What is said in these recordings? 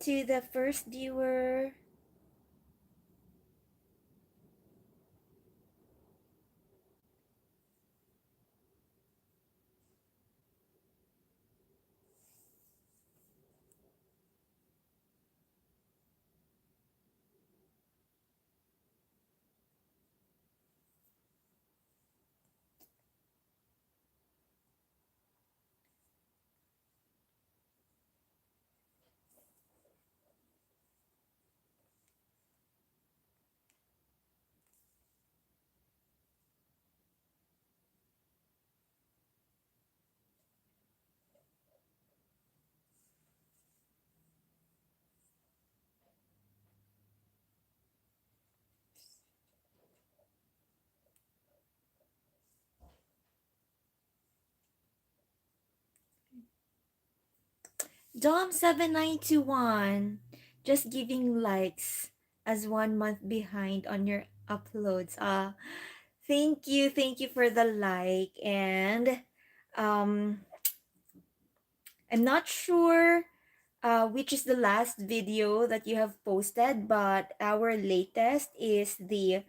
to the first viewer. Dom7921, just giving likes as 1 month behind on your uploads. Thank you for the like. And um I'm not sure which is the last video that you have posted, but our latest is the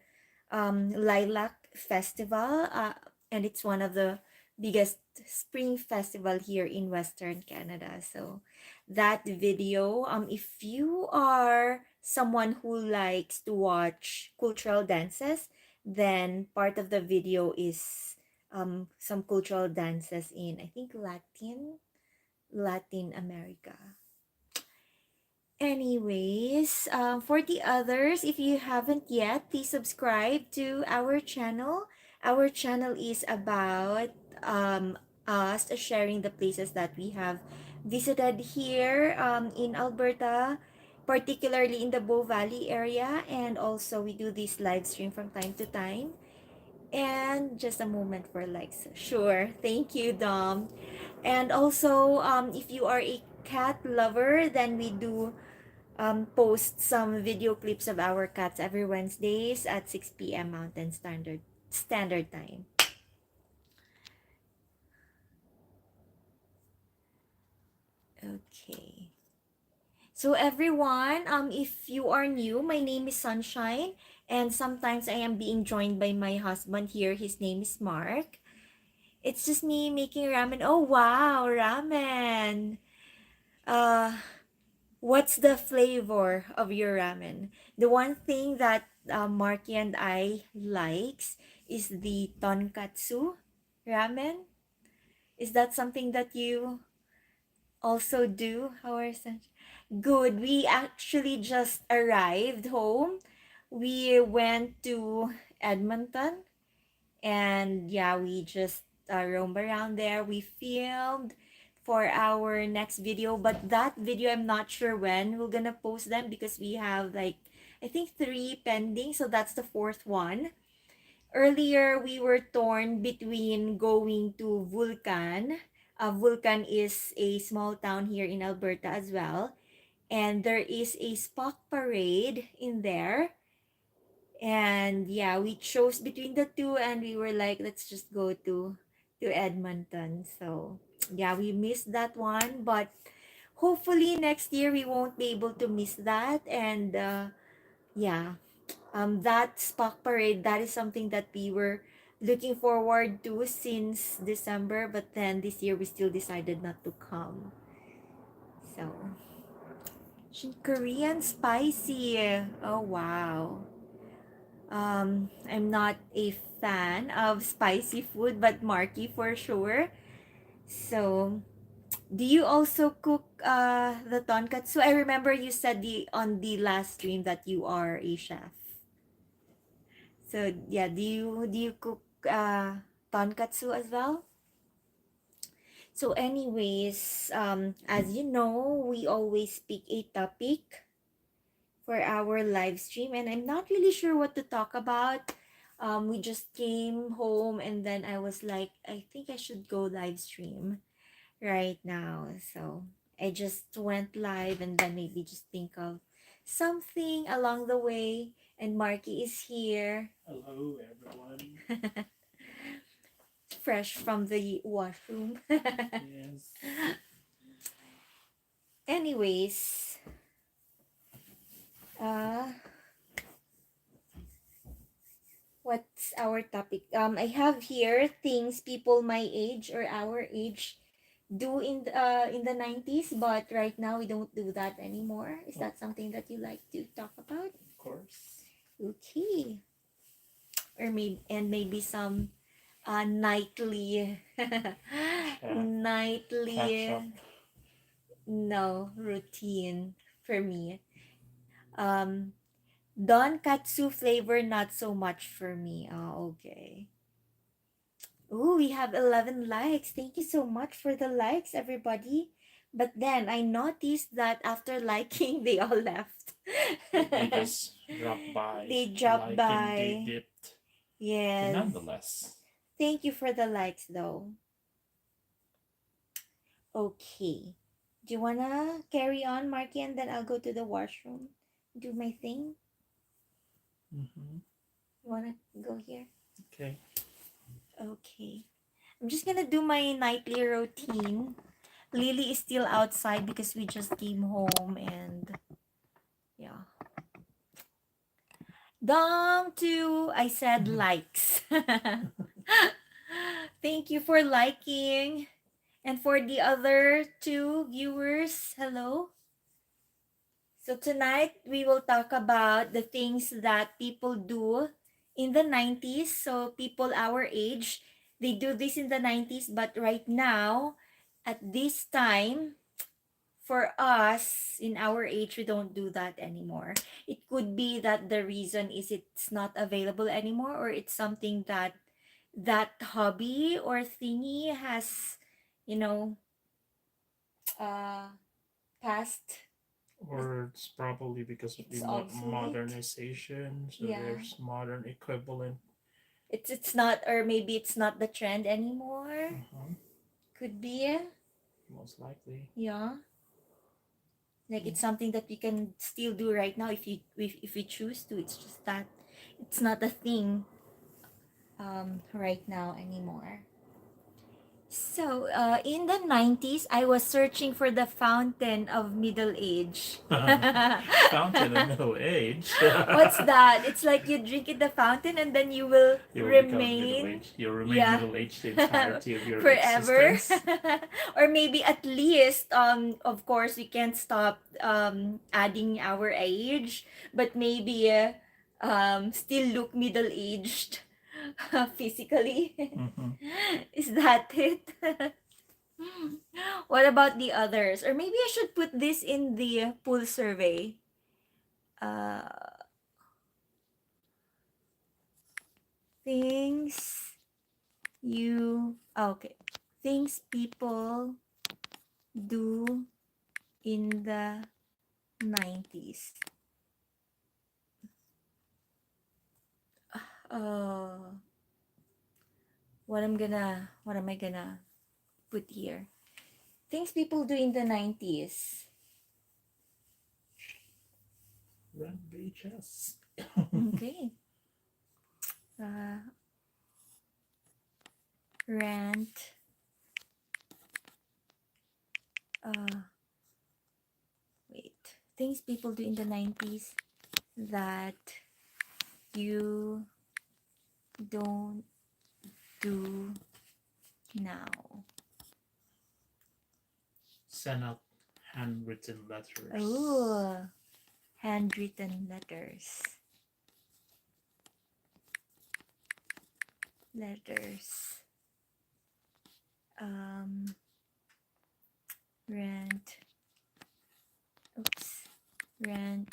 Lilac Festival, and it's one of the biggest spring festival here in Western Canada. So that video, if you are someone who likes to watch cultural dances, then part of the video is some cultural dances in, I think, Latin America. Anyways, for the others, if you haven't yet, please subscribe to our channel. Our channel is about us sharing the places that we have visited here in Alberta, particularly in the Bow Valley area. And also, we do this live stream from time to time. And just a moment for likes. Sure. Thank you, Dom. And also, if you are a cat lover, then we do post some video clips of our cats every Wednesdays at 6 p.m. Mountain Standard Time. Okay. So everyone, if you are new, my name is Sunshine, and sometimes I am being joined by my husband here. His name is Mark. It's just me making ramen. Oh wow, ramen. Uh, what's the flavor of your ramen? The one thing that Marky and I likes is the tonkatsu ramen. Is that something that you also do? How are good? We actually just arrived home. We went to Edmonton, and yeah, we just roam around there. We filmed for our next video, but that video I'm not sure when we're gonna post them because we have like, I think, three pending, so that's the fourth one. Earlier we were torn between going to Vulcan. Vulcan is a small town here in Alberta as well, and there is a Spock parade in there. And yeah, we chose between the two, and we were like, let's just go to Edmonton. So yeah, we missed that one, but hopefully next year we won't be able to miss that. And yeah, that Spock parade, that is something that we were looking forward to since December, but then this year we still decided not to come. So Korean spicy. Oh wow. I'm not a fan of spicy food, but Marky for sure. So, do you also cook the tonkatsu? I remember you said the on the last stream that you are a chef. So, yeah, do you cook tonkatsu as well? So, anyways, as you know, we always pick a topic for our live stream, and I'm not really sure what to talk about. We just came home, and then I was like, I think I should go live stream right now. So I just went live, and then maybe just think of something along the way. And Marky is here. Hello, everyone. Fresh from the washroom. Yes. Anyways, Uh, what's our topic? I have here things people my age or our age do in the 90s, but right now we don't do that anymore. Is that something that you like to talk about? Of course. Okay. Or maybe some nightly Catch nightly up. no routine for me. Um Donkatsu flavor not so much for me. Oh, okay. Ooh, we have 11 likes. Thank you so much for the likes, everybody. But then I noticed that after liking, they all left. They just dropped by, They dropped liking, they by. dipped. But Yes. nonetheless, Thank you for the likes, though. Okay. Do you wanna carry on, Marky, and then I'll go to the washroom, do my thing? hmm You wanna go here? okay. Okay. I'm just gonna do my nightly routine. Lily is still outside because we just came home and yeah. Down to I said likes. Thank you for liking. And for the other two viewers, hello. So tonight we will talk about the things that people do in the 90s. So people our age, they do this in the 90s, but right now at this time for us in our age we don't do that anymore. It could be that the reason is it's not available anymore, or it's something that that hobby or thingy has, you know, uh passed. Or it's probably because of the It's obsolete. modernization. So Yeah. there's modern equivalent. It's not, or maybe it's not the trend anymore. Uh-huh. Could be. Most likely. Yeah. Like it's something that we can still do right now if we choose to. It's just that it's not a thing right now anymore. So, in the 90s, I was searching for the fountain of middle age. Fountain of middle age. What's that? It's like you drink in the fountain and then you will You will become middle remain, aged. You'll remain yeah, middle aged the entirety of your forever. existence. Or maybe at least, of course, we can't stop adding our age, but maybe still look middle aged physically. hmm Is that it? What about the others? Or maybe I should put this in the pool survey. Uh, things okay. Things people do in the 90s. Oh, what am I gonna put here? Things people do in the 90s. Run VHS. Okay. Uh, rent. Uh, wait. Things people do in the 90s that you don't do now. Send out handwritten letters. Oh, handwritten letters. Letters. Um, rent. Oops. Rent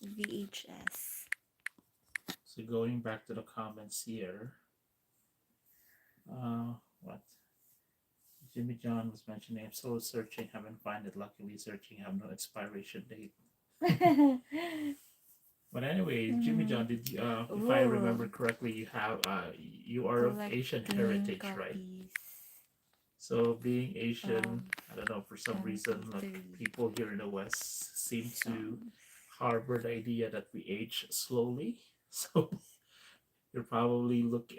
VHS. So going back to the comments here, what Jimmy John was mentioning, I'm still searching, haven't found it. Luckily, searching have no expiration date. But anyway, Jimmy John, did you, if I remember Ooh, correctly, you are of Asian collecting heritage, right? copies So being of Asian, I don't know, for some reason, like MP3 people here in the West seem to songs. harbor the idea that we age slowly. So you probably look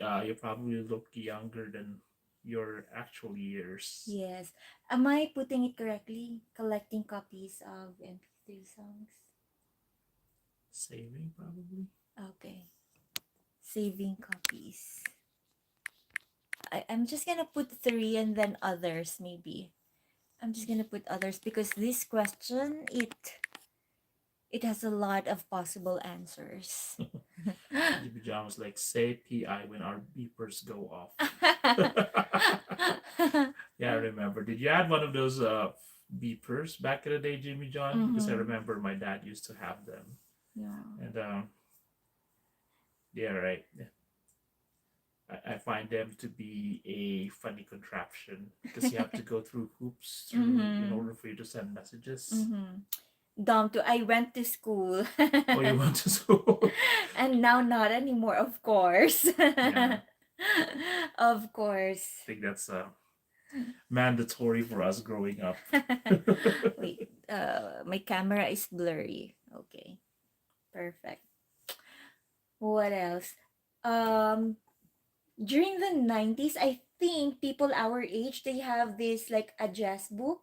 younger than your actual years. Yes. Am I putting it correctly? Collecting copies of MP3 songs. Saving probably. Okay. Saving copies. I'm just gonna put three and then others maybe. I'm just gonna put others because this question it has a lot of possible answers. Jimmy John was like, say PI when our beepers go off. Yeah, I remember. Did you have one of those beepers back in the day, Jimmy John? Because I Mm-hmm. remember my dad used to have them. Yeah. And yeah, right. I find them to be a funny contraption because you have to go through hoops through in Mm-hmm. order for you to send messages. Mm-hmm. Dumb too. I went to school. Oh, you went to school? And now not anymore, of course. Yeah, Of course. I think that's mandatory for us growing up. Wait, my camera is blurry. Okay, perfect. What else? Um, during the 90s, I think people our age they have this like address book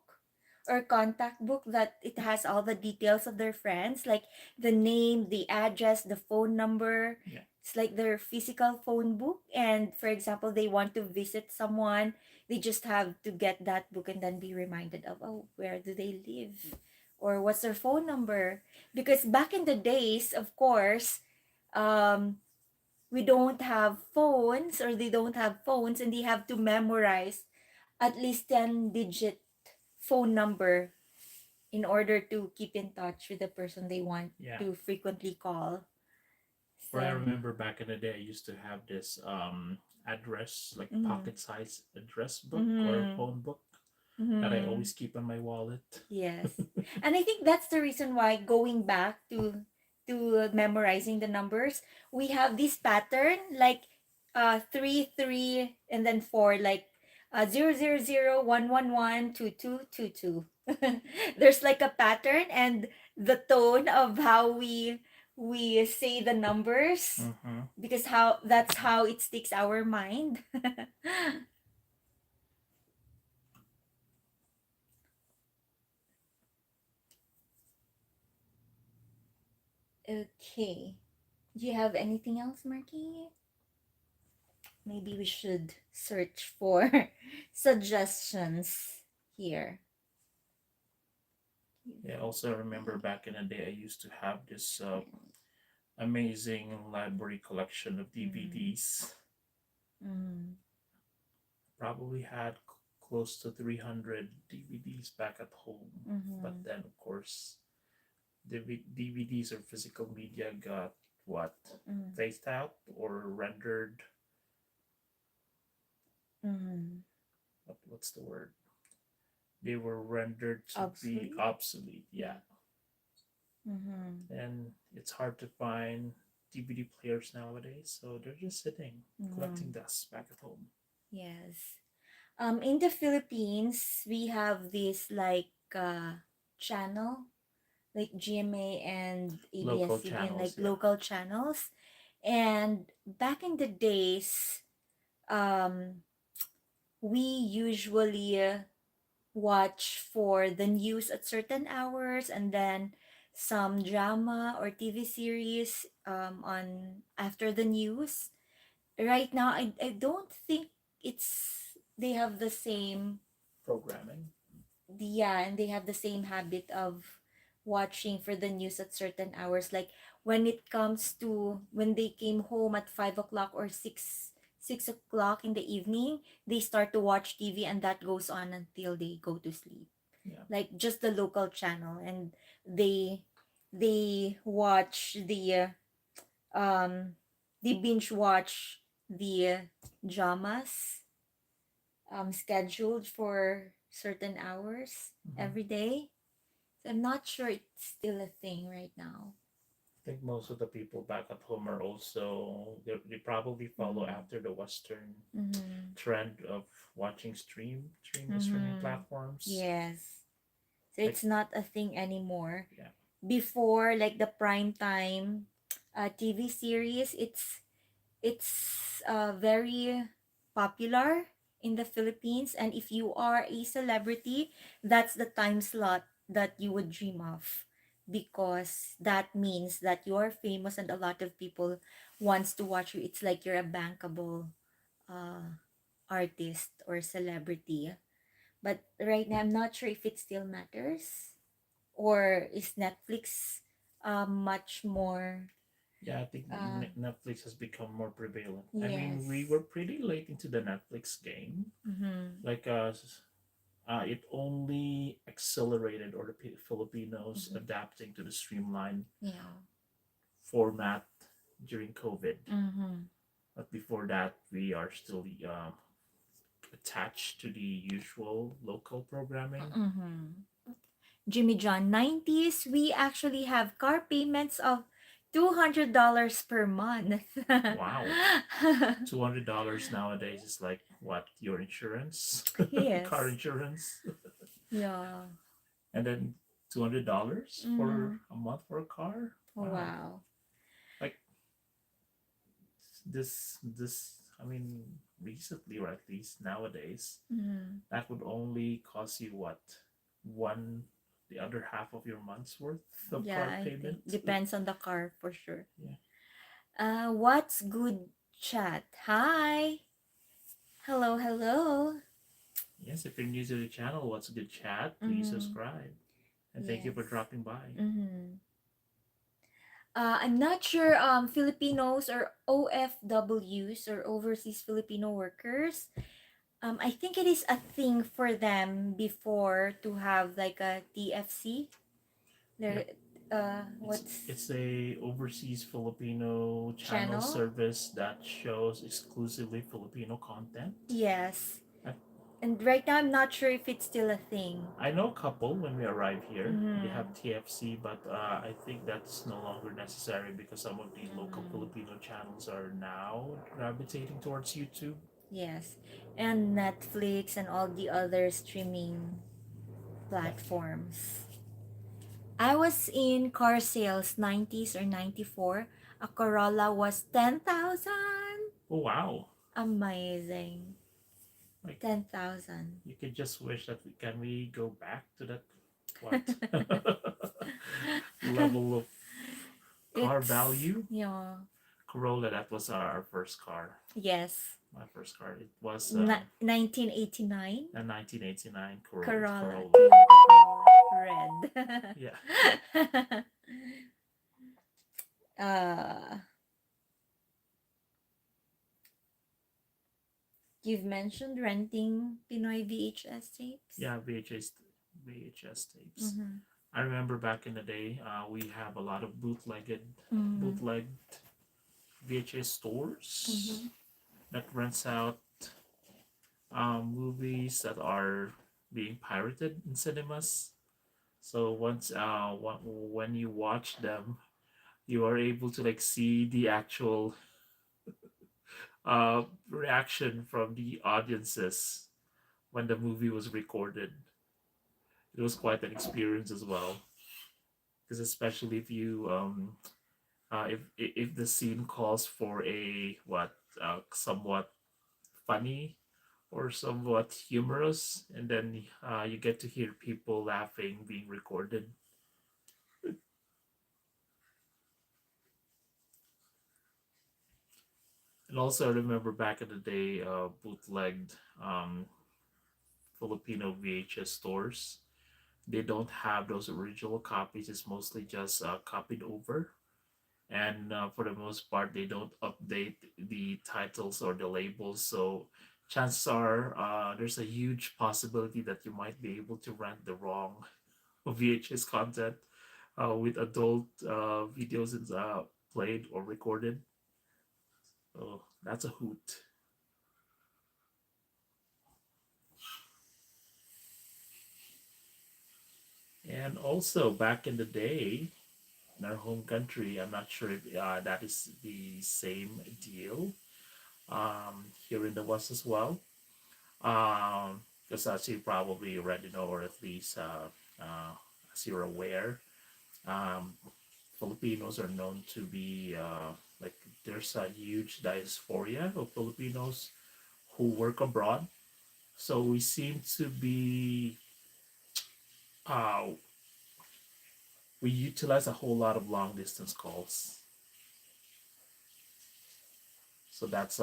or contact book that it has all the details of their friends, like the name, the address, the phone number. Yeah. It's like their physical phone book. And for example, they want to visit someone, they just have to get that book and then be reminded of, oh, where do they live? Or what's their phone number? Because back in the days, of course, um, we don't have phones or they don't have phones and they have to memorize at least 10 digit phone number in order to keep in touch with the person they want Yeah. to frequently call. Or I So, remember back in the day, I used to have this address, like mhm. pocket size address book or phone book that I Mhm. always keep in my wallet. Yes. And I think that's the reason why going back to memorizing the numbers, we have this pattern like 3 3 and then 4 like 0 0 0 1 1 1 2 2 2 2. There's like a pattern and the tone of how we say the numbers Mm-hmm. because how that's how it sticks our mind. Okay. Do you have anything else, Marky? Maybe we should search for suggestions here. Yeah, also I remember back in the day, I used to have this amazing library collection of DVDs. Mm. Probably had close to 300 DVDs back at home. Mm-hmm. But then, of course, DVDs or physical media got what? Mm. Phased out or rendered. Mm. What's the word? They were rendered to be Obsolete. obsolete. Yeah. Mm-hmm. And it's hard to find DVD players nowadays, so they're just sitting, collecting dust back at home. Yes. In the Philippines, we have this like channel, like GMA and Local ABS-CBN, like channels, yeah. local channels. And back in the days, um, we usually watch for the news at certain hours and then some drama or TV series on after the news. Right now, I don't think it's they have the same Programming. yeah, and they have the same habit of watching for the news at certain hours. Like when it comes to when they came home at 5 o'clock or 6 o'clock in the evening, they start to watch TV and that goes on until they go to sleep. Yeah. Like just the local channel, and they they watch the they binge watch the dramas scheduled for certain hours every day. So I'm not sure it's still a thing right now. I think most of the people back at home are also they probably follow after the Western Mm-hmm. trend of watching streaming platforms. Yes. So Like, it's not a thing anymore. yeah. Before, like the prime time TV series, it's very popular in the Philippines, and if you are a celebrity, that's the time slot that you would dream of because that means that you're famous and a lot of people wants to watch you. It's like you're a bankable uh, artist or celebrity. But right now, I'm not sure if it still matters, or is Netflix much more Yeah, I think uh Netflix has become more prevalent. I mean, we yes. were pretty late into the Netflix game. Mm-hmm. Like, it only accelerated, or the Filipinos Mm-hmm. adapting to the streamlined Yeah. format during COVID. Mm-hmm. But before that, we are still attached to the usual local programming. Mm-hmm. Jimmy John 90s, we actually have car payments of $200 per month. Wow, $200 nowadays is like what, your insurance, car Yes. insurance, Yeah. and then $200 Mm-hmm. for a month for a car. Oh, Wow, wow. like this. I mean, recently, or at least nowadays, Mm-hmm. that would only cost you what, one, the other half of your month's worth of Yeah, car I think payment. depends on the car for sure. Yeah. What's good chat? Hi. Hello, hello. Yes, if you're new to the channel, what's a good chat? Please Mm-hmm. subscribe. And thank you Yes. for dropping by. Mm-hmm. I'm not sure Filipinos or OFWs or overseas Filipino workers. I think it is a thing for them before to have like a TFC. There Yep. what's It's a overseas Filipino channel channel? service that shows exclusively Filipino content. Yes. I, And right now I'm not sure if it's still a thing. I know a couple when we arrive here. They Mm-hmm. have TFC, but I think that's no longer necessary because some of the local Mm-hmm. Filipino channels are now gravitating towards YouTube. Yes. And Netflix and all the other streaming Yeah. platforms. I was in car sales 90s or 94. A Corolla was 10,000. Oh wow! Amazing. Like, 10,000. you could just wish that we go back to that, what, level of car It's value. yeah. Corolla, that was our first car. Yes. My first car. It was 1989 a 1989 Corolla. Corolla. Toyota Corolla red. Yeah. uh you've mentioned renting Pinoy VHS tapes. Yeah, VHS tapes. Mm-hmm. I remember back in the day, we have a lot of Mm-hmm. bootlegged VHS stores Mm-hmm. that rents out movies that are being pirated in cinemas. So when you watch them, you are able to like see the actual reaction from the audiences when the movie was recorded. It was quite an experience as well, because especially if you if the scene calls for a what, somewhat funny or somewhat humorous, and then you get to hear people laughing being recorded. And also, I remember back in the day, bootlegged Filipino VHS stores. They don't have those original copies. It's mostly just copied over, and for the most part, they don't update the titles or the labels. So chances are, there's a huge possibility that you might be able to rent the wrong VHS content with adult videos played or recorded. So that's a hoot. And also back in the day, in our home country, I'm not sure if that is the same deal here in the West as well. Because as you probably already know, or at least as you're aware, um, Filipinos are known to be like, there's a huge diaspora of Filipinos who work abroad. So we seem to be uh, we utilize a whole lot of long distance calls. So that's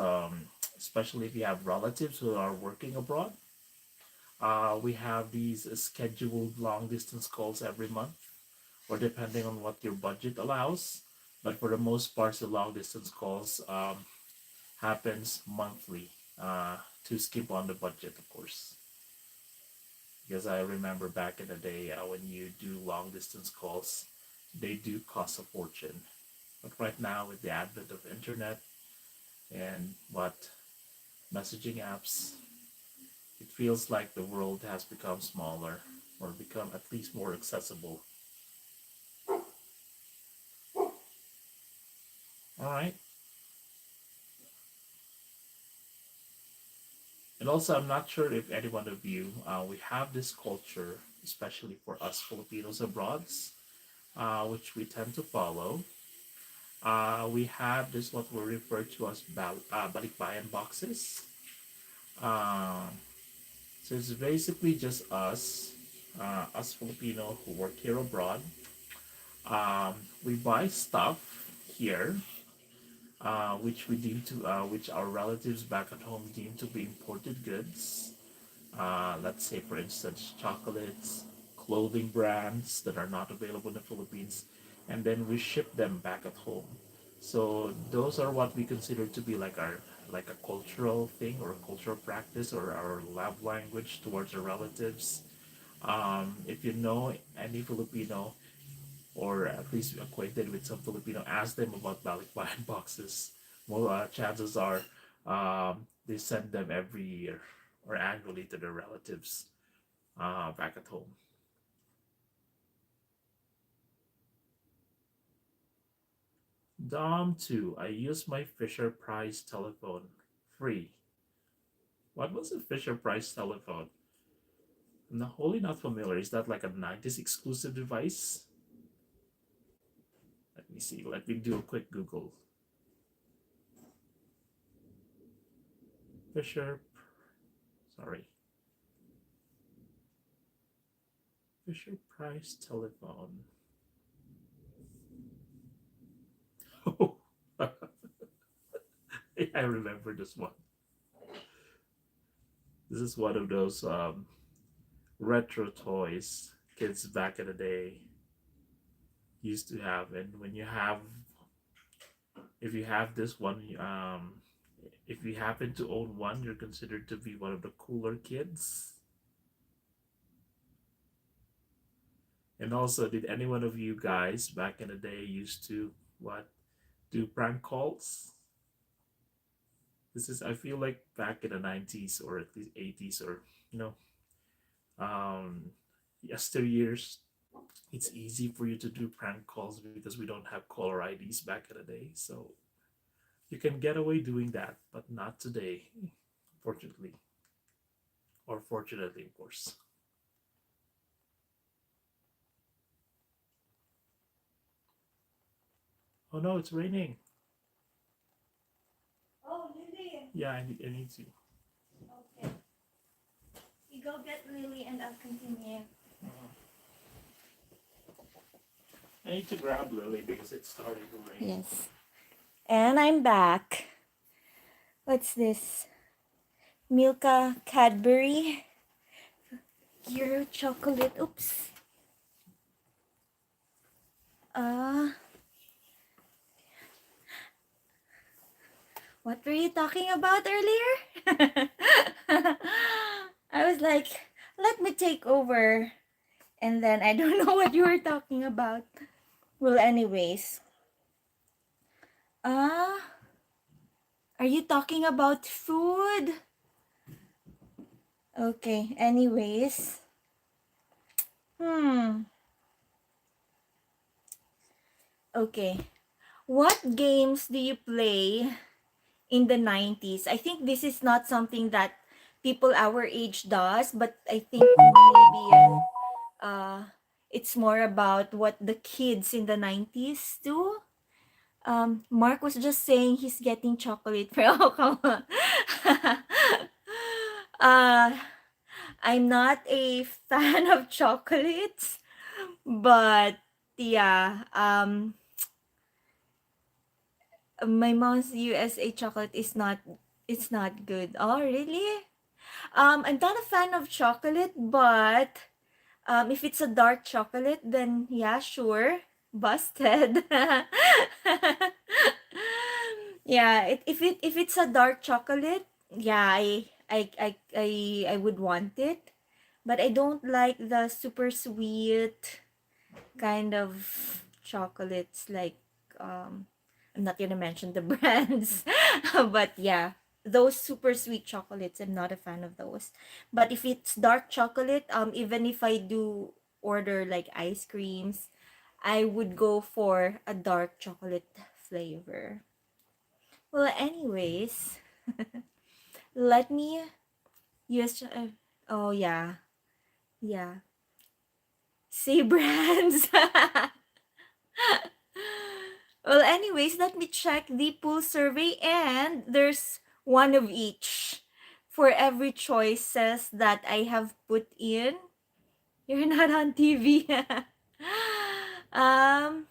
especially if you have relatives who are working abroad. We have these scheduled long distance calls every month, or depending on what your budget allows. But for the most part, the long distance calls happens monthly to skip on the budget, of course. Because I remember back in the day when you do long distance calls, they do cost a fortune. But right now, with the advent of internet and what messaging apps, it feels like the world has become smaller or become at least more accessible. All right. And also, I'm not sure if any one of you, we have this culture, especially for us Filipinos abroad, which we tend to follow. We have this what we refer to as balikbayan boxes. Uh, so it's basically just us Filipino who work here abroad. We buy stuff here, which our relatives back at home deem to be imported goods. Let's say, for instance, chocolates, clothing brands that are not available in the Philippines, and then we ship them back at home. So those are what we consider to be like a cultural thing or a cultural practice or our love language towards our relatives. If you know any Filipino or at least acquainted with some Filipino, ask them about balikbayan boxes. Well, chances are they send them every year or annually to their relatives back at home. Dom 2, I use my Fisher Price telephone. Free. What was a Fisher Price telephone? I'm not, wholly not familiar. Is that like a 90s exclusive device? Let me see. Let me do a quick Google. Fisher, sorry. Fisher Price telephone. Oh, I remember this one. This is one of those retro toys kids back in the day used to have. And when you have, if you have this one, if you happen to own one, you're considered to be one of the cooler kids. And also, did any one of you guys back in the day used to what do prank calls? This is I feel like back in the 90s or at least 80s or you know um yesteryears, it's easy for you to do prank calls because we don't have caller IDs back in the day. So you can get away doing that, but not today, fortunately, or fortunately, of course. Oh no, it's raining. Oh, Lily. Yeah, I need to. Okay. You go get Lily and I'll continue. I need to grab Lily because it's starting to rain. Yes. And I'm back. What's this? Milka Cadbury Hero chocolate. Oops. Uh, what were you talking about earlier? I was like, let me take over. And then I don't know what you were talking about. Well, anyways. Uh, are you talking about food? Okay, anyways. Hmm. Okay. What games do you play in the 90s? I think this is not something that people our age does, but I think maybe uh it's more about what the kids in the 90s do. Mark was just saying he's getting chocolate for oh come on. uh I'm not a fan of chocolates, but yeah, my mom's USA chocolate is not, it's not good. Oh, really? I'm not a fan of chocolate, but if it's a dark chocolate, then yeah, sure. Busted. Yeah, if it's a dark chocolate, yeah, I would want it. But I don't like the super sweet kind of chocolates like I'm not gonna mention the brands. But yeah, those super sweet chocolates, I'm not a fan of those. But if it's dark chocolate, even if I do order like ice creams, I would go for a dark chocolate flavor. Well, anyways, let me use oh yeah, yeah, say brands. Well, anyways, let me check the pool survey, and there's one of each for every choices that I have put in. You're not on TV. um.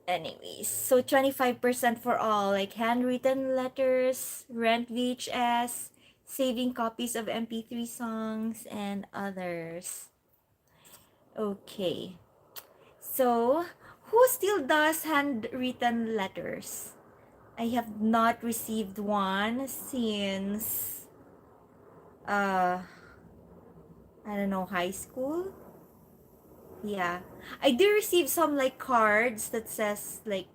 Anyways, so 25% for all, like handwritten letters, rent VHS, saving copies of MP3 songs, and others. Okay. So, who still does handwritten letters? I have not received one since uh I don't know, high school. Yeah. I do receive some like cards that says like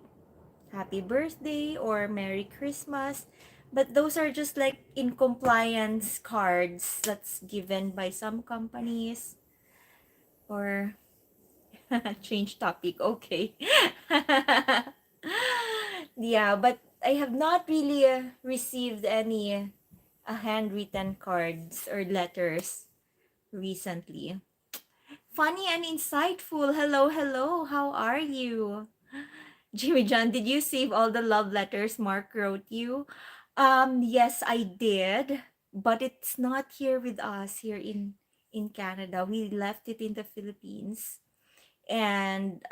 happy birthday or merry Christmas, but those are just like in compliance cards that's given by some companies or change topic. Okay. Yeah, but I have not really received any handwritten cards or letters recently. Funny and insightful. Hello, hello. How are you? Jimmy John, did you save all the love letters Mark wrote you? Yes, I did, but it's not here with us here in Canada. We left it in the Philippines. And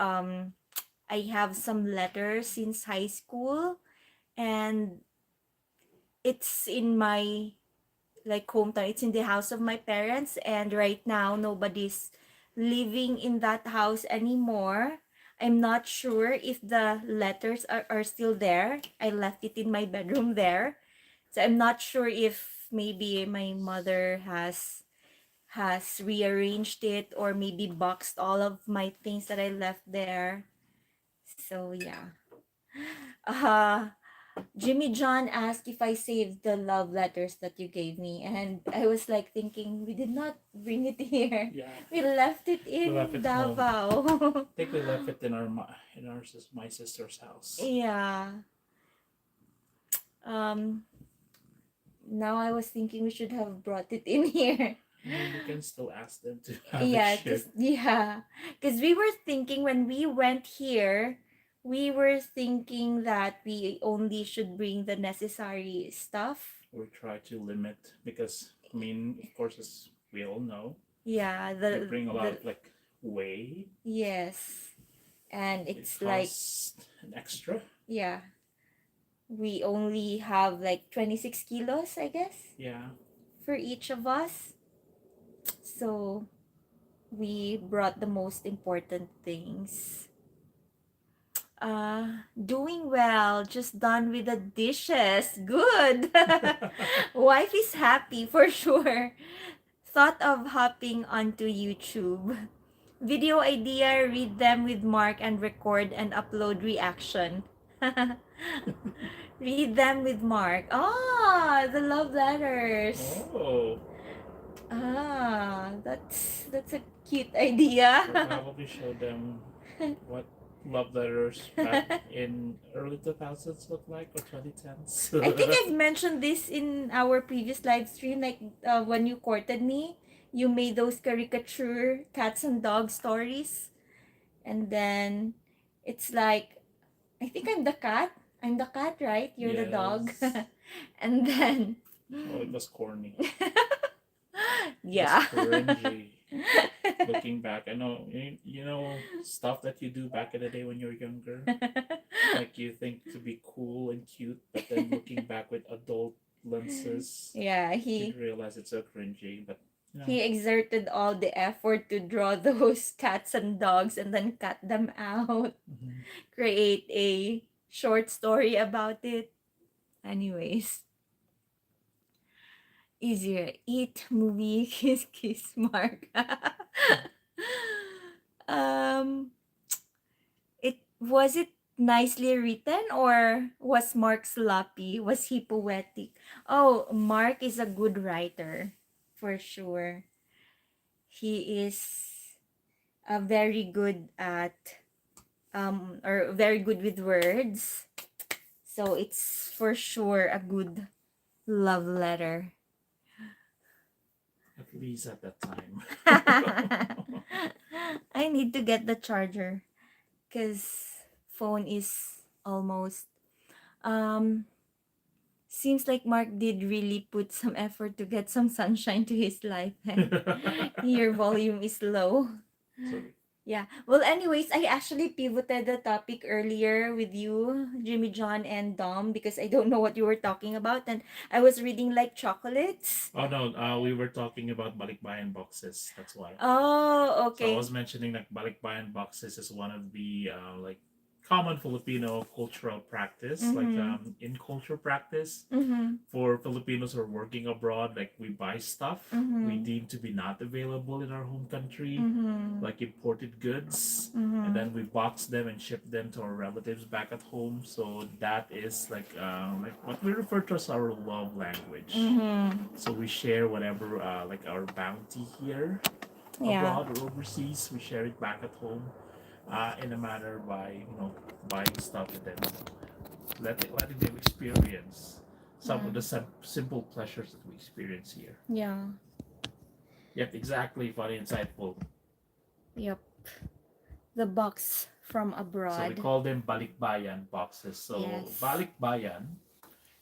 I have some letters since high school, and it's in my like hometown. It's in the house of my parents, and right now nobody's living in that house anymore. I'm not sure if the letters are still there. I left it in my bedroom there. So I'm not sure if maybe my mother has rearranged it or maybe boxed all of my things that I left there. So yeah. Uh Jimmy John asked if I saved the love letters that you gave me, and I was like thinking we did not bring it here. Yeah, We left it we left in it home. Davao. I think we left it in my sister's house. Yeah. Um Now I was thinking we should have brought it in here. I mean, we can still ask them to have it Yeah, shipped. cause we were thinking when we went here, we were thinking that we only should bring the necessary stuff. We try to limit because I mean, of course, as we all know, Yeah, we bring a lot of like whey. yes. And It it's like, costs an extra. yeah, we only have like 26 kilos, I guess, Yeah, for each of us. So we brought the most important things. Doing well, just done with the dishes. Good. Wife is happy for sure. Thought of hopping onto YouTube. Video idea, read them with Mark and record and upload reaction. Read them with Mark. Ah, the love letters. Oh, That's a cute idea. we'll probably show them what love letters back in early 2000s look like, or 2010s. I think I've mentioned this in our previous live stream. Like when you courted me, you made those caricature cats and dog stories, and then it's like, I think I'm the cat. I'm the cat, right? You're the dog, Yes. and then Oh, it was corny. yeah. It was cringy. Looking back, I know you know stuff that you do back in the day when you're younger. Like you think to be cool and cute, but then looking back with adult lenses, Yeah, you'd realize it's so cringy. But you know, he exerted all the effort to draw those cats and dogs and then cut them out, mhm. create a short story about it. Anyways, easier. Eat, movie, kiss, kiss, Mark. um, it nicely written or was Mark sloppy? Was he poetic? Oh, Mark is a good writer, for sure. He is very good at or very good with words. So it's for sure a good love letter. At least at that time. I need to get the charger because phone is almost um seems like Mark did really put some effort to get some sunshine to his life and your volume is low. Sorry. Yeah. Well, anyways, I actually pivoted the topic earlier with you, Jimmy John and Dom, because I don't know what you were talking about, and I was reading like chocolates. Oh no, we were talking about balikbayan boxes. That's why. Oh, So I okay. was mentioning that balikbayan boxes is one of the like common Filipino cultural practice. Like Mm-hmm. in cultural practice Mm-hmm. for Filipinos who are working abroad, like we buy stuff we Mm-hmm. deem to be not available in our home country, Mm-hmm. like imported goods, and Mm-hmm. then we box them and ship them to our relatives back at home. So that is like what we refer to as our love language. Mm-hmm. So we share whatever like our bounty here Yeah. abroad or overseas. We share it back at home in a manner by buying stuff and then letting them experience some Yeah. of the simple pleasures that we experience here. Yeah. Yep, exactly. Funny, insightful. Yep. The box from So we abroad. call them balikbayan boxes. So Yes. balikbayan,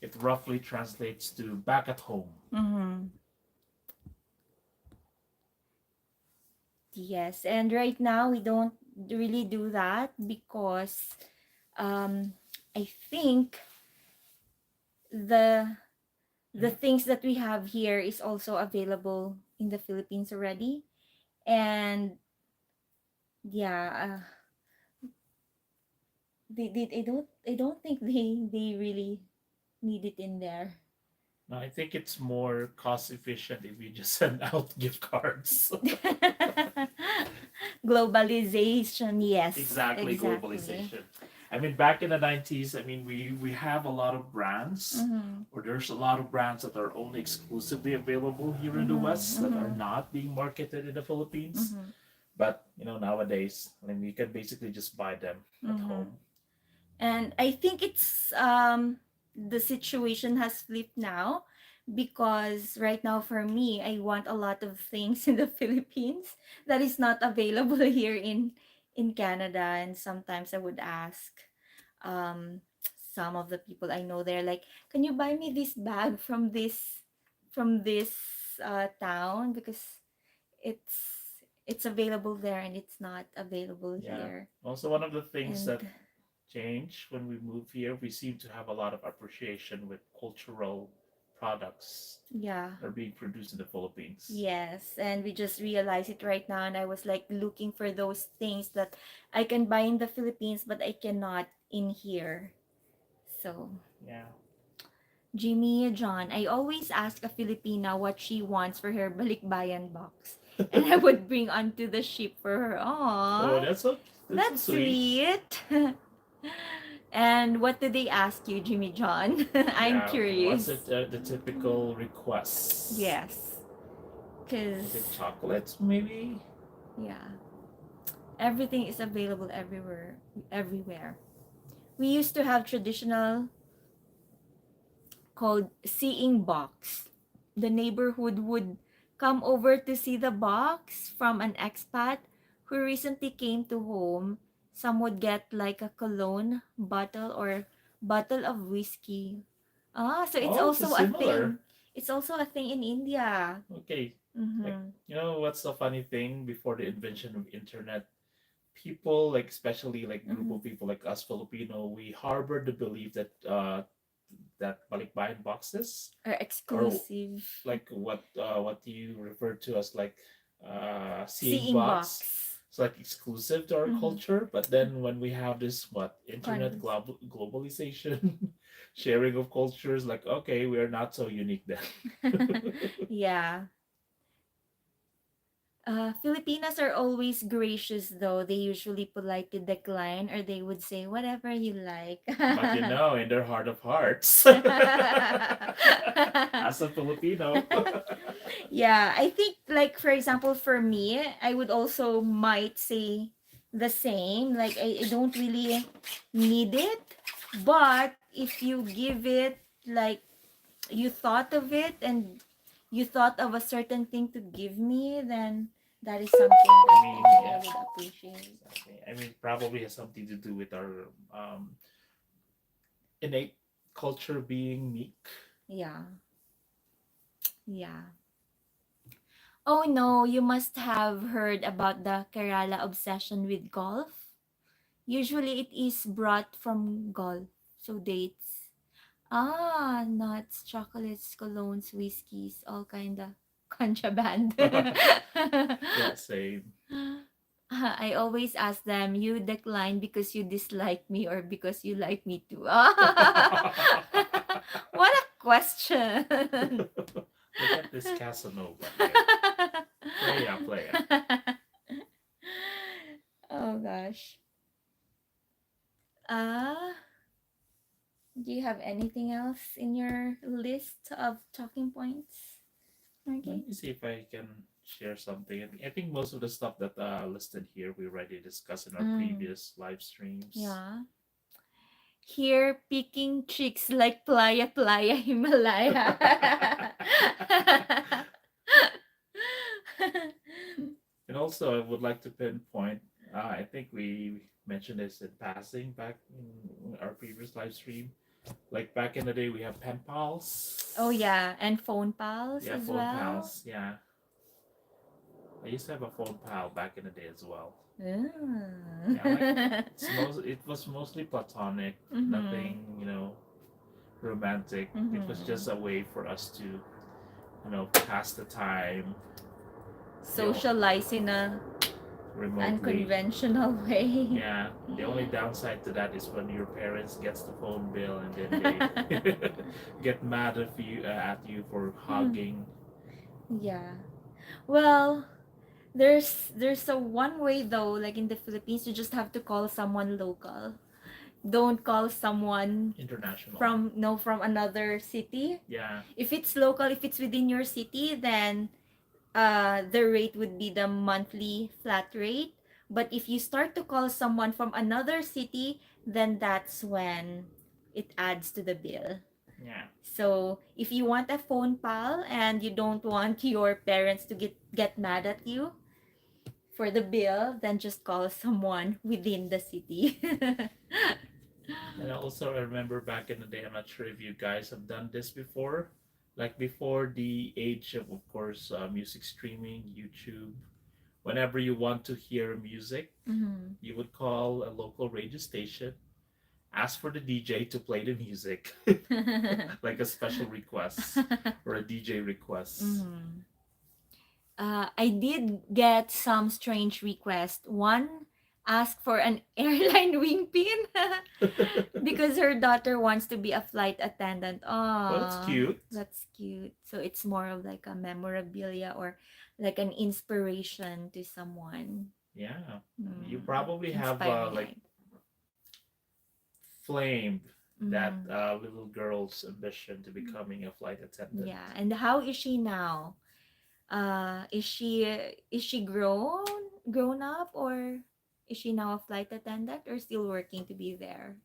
it roughly translates to back at home. Mm-hmm. Yes. And right now we don't really do that because um I think the the Yeah. things that we have here is also available in the Philippines already. And yeah, I don't think they really need it in there. No, I think it's more cost efficient if you just send out gift cards. Globalization, yes, Exactly, exactly. globalization. I mean, back in the 90s, I mean, we have a lot of brands, Mm-hmm. or there's a lot of brands that are only exclusively available here in the Mm-hmm. West that are Mm-hmm. not being marketed in the Philippines. Mm-hmm. But, nowadays, I mean, you can basically just buy them at Mm-hmm. home. And I think it's the situation has flipped now because right now for me I want a lot of things in the Philippines that is not available here in Canada, and sometimes I would ask um some of the people I know there, like, can you buy me this bag from this town because it's available there and it's not available Yeah. here. Also, one of the things And that change when we move here, we seem to have a lot of appreciation with cultural products yeah. that are being produced in the Philippines. Yes, and we just realized it right now, and I was like looking for those things that I can buy in the Philippines, but I cannot in here. So, Yeah. Jimmy, John, I always ask a Filipina what she wants for her balikbayan box, and I would bring onto the ship for her. Oh, Aww, that's so that's sweet. sweet. And what did they ask you, Jimmy John? I'm Yeah. What's curious. it? The typical requests? Yes, Is it because, chocolates, maybe? yeah. Everything is available everywhere. We used to have traditional called seeing box. The neighborhood would come over to see the box from an expat who recently came to home. Some would get like a cologne bottle or bottle of whiskey. Ah, so it's Oh, so also a similar. thing. It's also a thing in India. Okay, like Mm-hmm. what's the funny thing before the invention of internet? People like especially like group Mm-hmm. of people like us Filipino, we harbor the belief that that balikbayan boxes Or or exclusive. like what you refer to as like seeing Seeing box. box. It's like exclusive to our Mm-hmm. culture, but then when we have this what internet Convers. globalization, sharing of cultures, like okay, we are not so unique then. Yeah. Filipinos are always gracious though. They usually politely decline or they would say whatever you like. But in their heart of hearts, as a Filipino, Yeah, I think like for example for me, I would also might say the same. Like I don't really need it, but if you give it like you thought of it and you thought of a certain thing to give me, then that is something I that mean, actually I yeah, would appreciate. exactly. I mean, probably has something to do with our innate culture being meek. Yeah, yeah. Oh no, you must have heard about the Kerala obsession with golf. Usually it is brought from golf. So dates. Ah, nuts, chocolates, colognes, whiskeys, all kinda contraband. Yeah, same. I always ask them, you decline because you dislike me or because you like me too. What a question. Look at this Casanova here. Playa, playa. Oh gosh. Uh, do you have anything else in your list of talking points? Okay. Let me see if I can share something. I think most of the stuff that listed here we already discussed in our Mm, previous live streams. yeah. Here, picking chicks like Playa Playa Himalaya. And also, I would like to pinpoint. I think we mentioned this in passing back in our previous live stream. Like back in the day, we have pen pals. Oh yeah, and phone pals Yeah, as phone well. pals. Yeah, I used to have a phone pal back in the day as well. Yeah, like Mm. it was mostly platonic, Mm-hmm. nothing romantic. It was Mm-hmm. just a way for us to pass the time. The o- Socialize in a remotely. unconventional way. Yeah, the only downside to that is when your parents gets the phone bill and then they get mad at you for hogging. Yeah. Well, there's a one way though, like in the Philippines, you just have to call someone local. Don't call someone International. from no from another city. Yeah, If it's local, if it's within your city, then the rate would be the monthly flat rate. But if you start to call someone from another city, then that's when it adds to the bill. yeah. So if you want a phone pal and you don't want your parents to get mad at you for the bill, then just call someone within the city. And also, I remember back in the day, I'm not sure if you guys have done this before. Like before the age of course, music streaming, YouTube. Whenever you want to hear music, Mhm. you would call a local radio station, ask for the DJ to play the music, like a special request or a DJ request. Mhm. I did get some strange requests. One asked for an airline wing pin because her daughter wants to be a flight attendant. Well, that's Oh, cute. that's cute. So it's more of like a memorabilia or like an inspiration to someone. Yeah, you Mm, probably have inspiring like life. flamed that Mm, little girl's ambition to becoming a flight attendant. yeah. And how is she now? Is she grown up or is she now a flight attendant or still working to be there?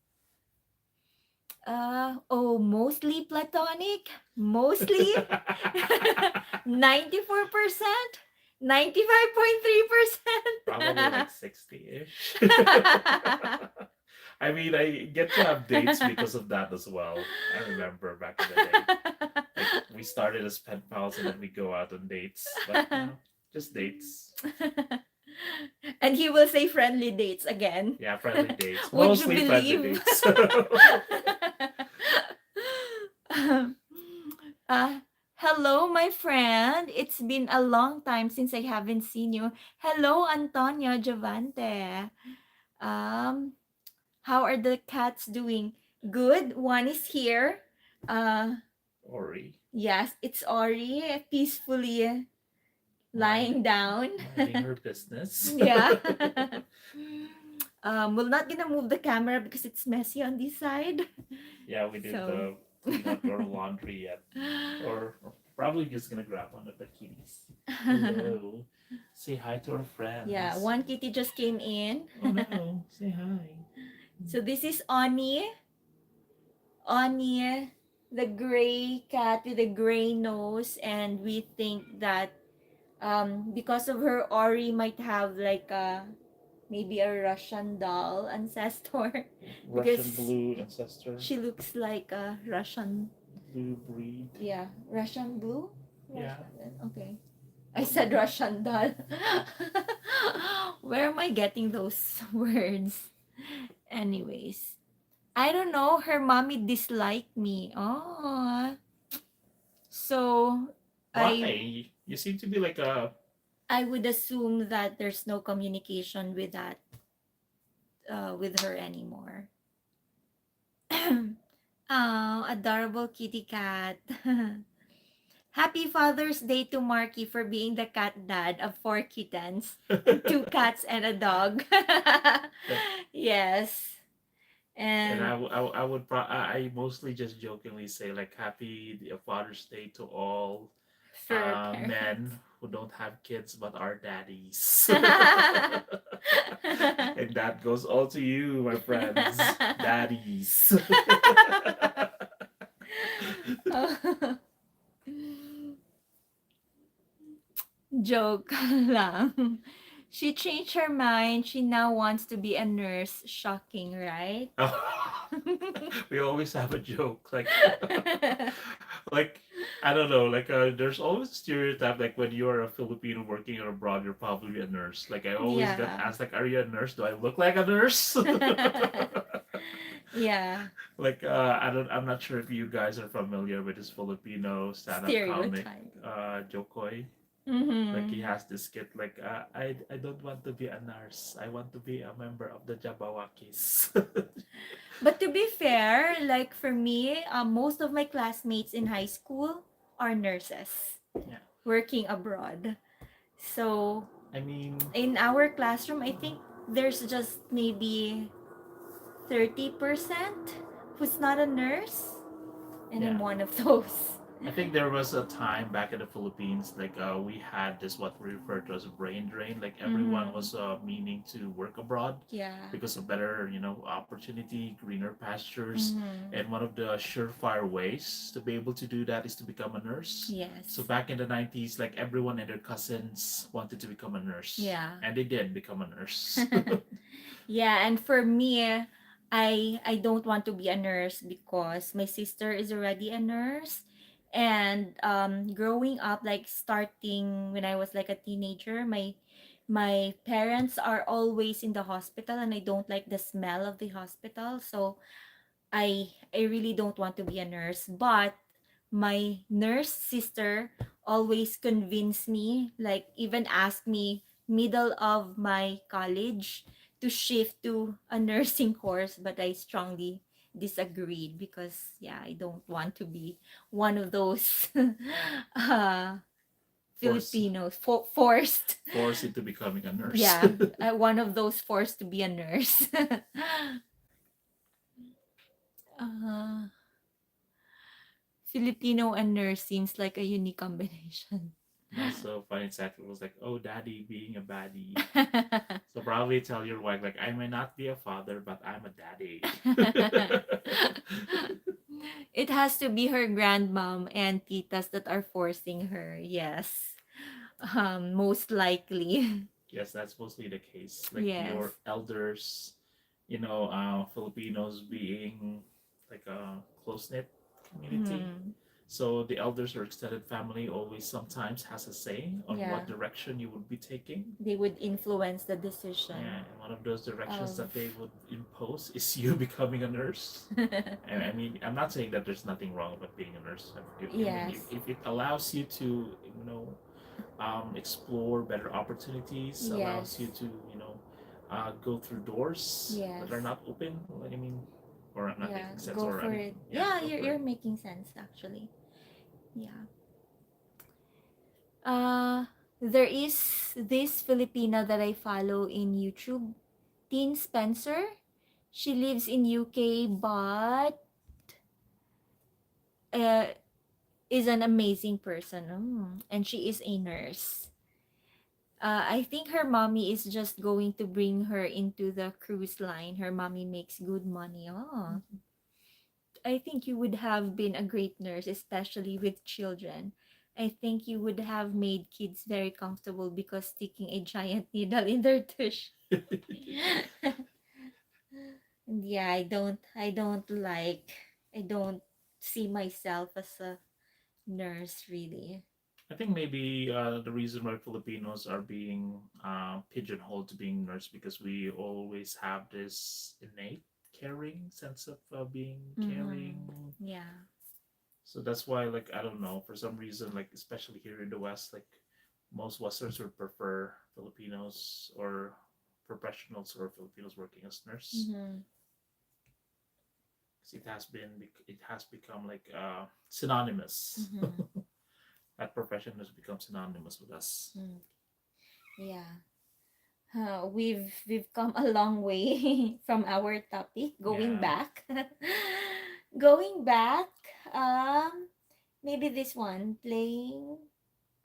Oh, mostly platonic, mostly 94%, 95.3%. Probably like 60-ish. I mean, I get to have dates because of that as well. I remember back in the day. Like We started as pen pals and then we go out on dates, but just dates. And he will say friendly dates again. Yeah, friendly dates, Would you mostly friendly believe? dates. uh, Hello, my friend. It's been a long time since I haven't seen you. Hello, Antonio Giovante. Um, how are the cats doing? Good. One is here. Uh, Ori, yes, it's Ori peacefully mind, lying down. minding her business. Yeah. We're not gonna move the camera because it's messy on this side. Yeah, we did So. the clean up our laundry yet, or probably just gonna grab one of the kitties. Hello, say hi to our friends. Yeah, one kitty just came in. Oh no, say hi. So this is Oni. Oni, the gray cat with a gray nose, and we think that because of her, Ori might have like a maybe a Russian doll ancestor Russian because blue ancestor, she looks like a Russian, blue breed. yeah, Russian blue. Yeah. Okay. I said Russian doll. Where am I getting those words? Anyways, I don't know. Her mommy disliked me. Oh, so Why? You seem to be like a. I would assume that there's no communication with that with her anymore. Oh, adorable kitty cat. Happy Father's Day to Marky for being the cat dad of 4 kittens, 2 cats, and a dog. Yes. And And I would I mostly just jokingly say like happy Father's Day to all for parents. men who don't have kids but are daddies. And that goes all to you, my friends, daddies. Joke lang. She changed her mind. She now wants to be a nurse. Shocking, right? We always have a joke like I don't know, like there's always a stereotype like when you are a Filipino working abroad, you're probably a nurse. Like I always get Yeah. asked like, are you a nurse? Do I look like a nurse? Yeah. Like I'm not sure if you guys are familiar with this Filipino stand-up comic, Stereotype. Jokoy. Like he Mm-hmm. has this skit like I don't want to be a nurse. I want to be a member of the Jabawakis. But to be fair, like for me, most of my classmates in high school are nurses Yeah. working abroad. So I mean, in our classroom, I think there's just maybe 30% who's not a nurse, and I'm yeah. one of those. I think there was a time back in the Philippines, like we had this what we refer to as a brain drain. Like everyone Mm-hmm. was meaning to work abroad Yeah. because of better, opportunity, greener pastures, Mm-hmm. and one of the surefire ways to be able to do that is to become a nurse. Yes. So back in the 90s, like everyone and their cousins wanted to become a nurse. Yeah. And they did become a nurse. Yeah, and for me, I don't want to be a nurse because my sister is already a nurse. And growing up, like starting when I was like a teenager, my parents are always in the hospital, and I don't like the smell of the hospital. So I really don't want to be a nurse. But my nurse sister always convinced me, like even asked me middle of my college to shift to a nursing course, but I strongly disagreed because yeah, I don't want to be one of those uh Force Filipinos forced. force into becoming a nurse. Yeah, one of those forced to be a nurse. uh, Filipino and nurse seems like a unique combination. And also, funny fact, it was like, oh, daddy being a baddie. So probably tell your wife, like, I may not be a father, but I'm a daddy. It has to be her grandmom and titas that are forcing her. Yes. Most likely. Yes, that's mostly the case. Like Yes. your elders, Filipinos being like a close knit community. Hmm. So the elders or extended family always sometimes has a say on Yeah. what direction you would be taking. They would influence the Yeah, decision and one of those directions of that they would impose is you becoming a nurse. And I mean, I'm not saying that there's nothing wrong about being a nurse. I mean, yes. if it allows you to, explore better opportunities, allows Yes. you to, go through doors Yes. that are not open. Like, I mean, or I'm not Yeah, making sense, go or I for mean, it. yeah, Yeah, go for you're it. making sense actually. Yeah. Uh there is this Filipina that I follow in YouTube, Teen Spencer. She lives in UK but uh is an amazing person. And she is a nurse. I think her mommy is just going to bring her into the cruise line. Her mommy makes good money. Oh, I think you would have been a great nurse, especially with children. I think you would have made kids very comfortable because sticking a giant needle in their tush. Yeah, I don't see myself as a nurse really. I think maybe the reason why Filipinos are being pigeonholed to being nurse because we always have this innate caring sense of being Mm-hmm. caring. Yeah. So that's why, like, I don't know, for some reason, like, especially here in the West, like, most Westerns would prefer Filipinos or professionals or Filipinos working as nurse. Mm-hmm. 'Cause it has become like synonymous. Mm-hmm. That profession has become synonymous with us. Mm. Yeah. We've come a long way from our topic. Going Yeah, back, going back. Um, maybe this one playing.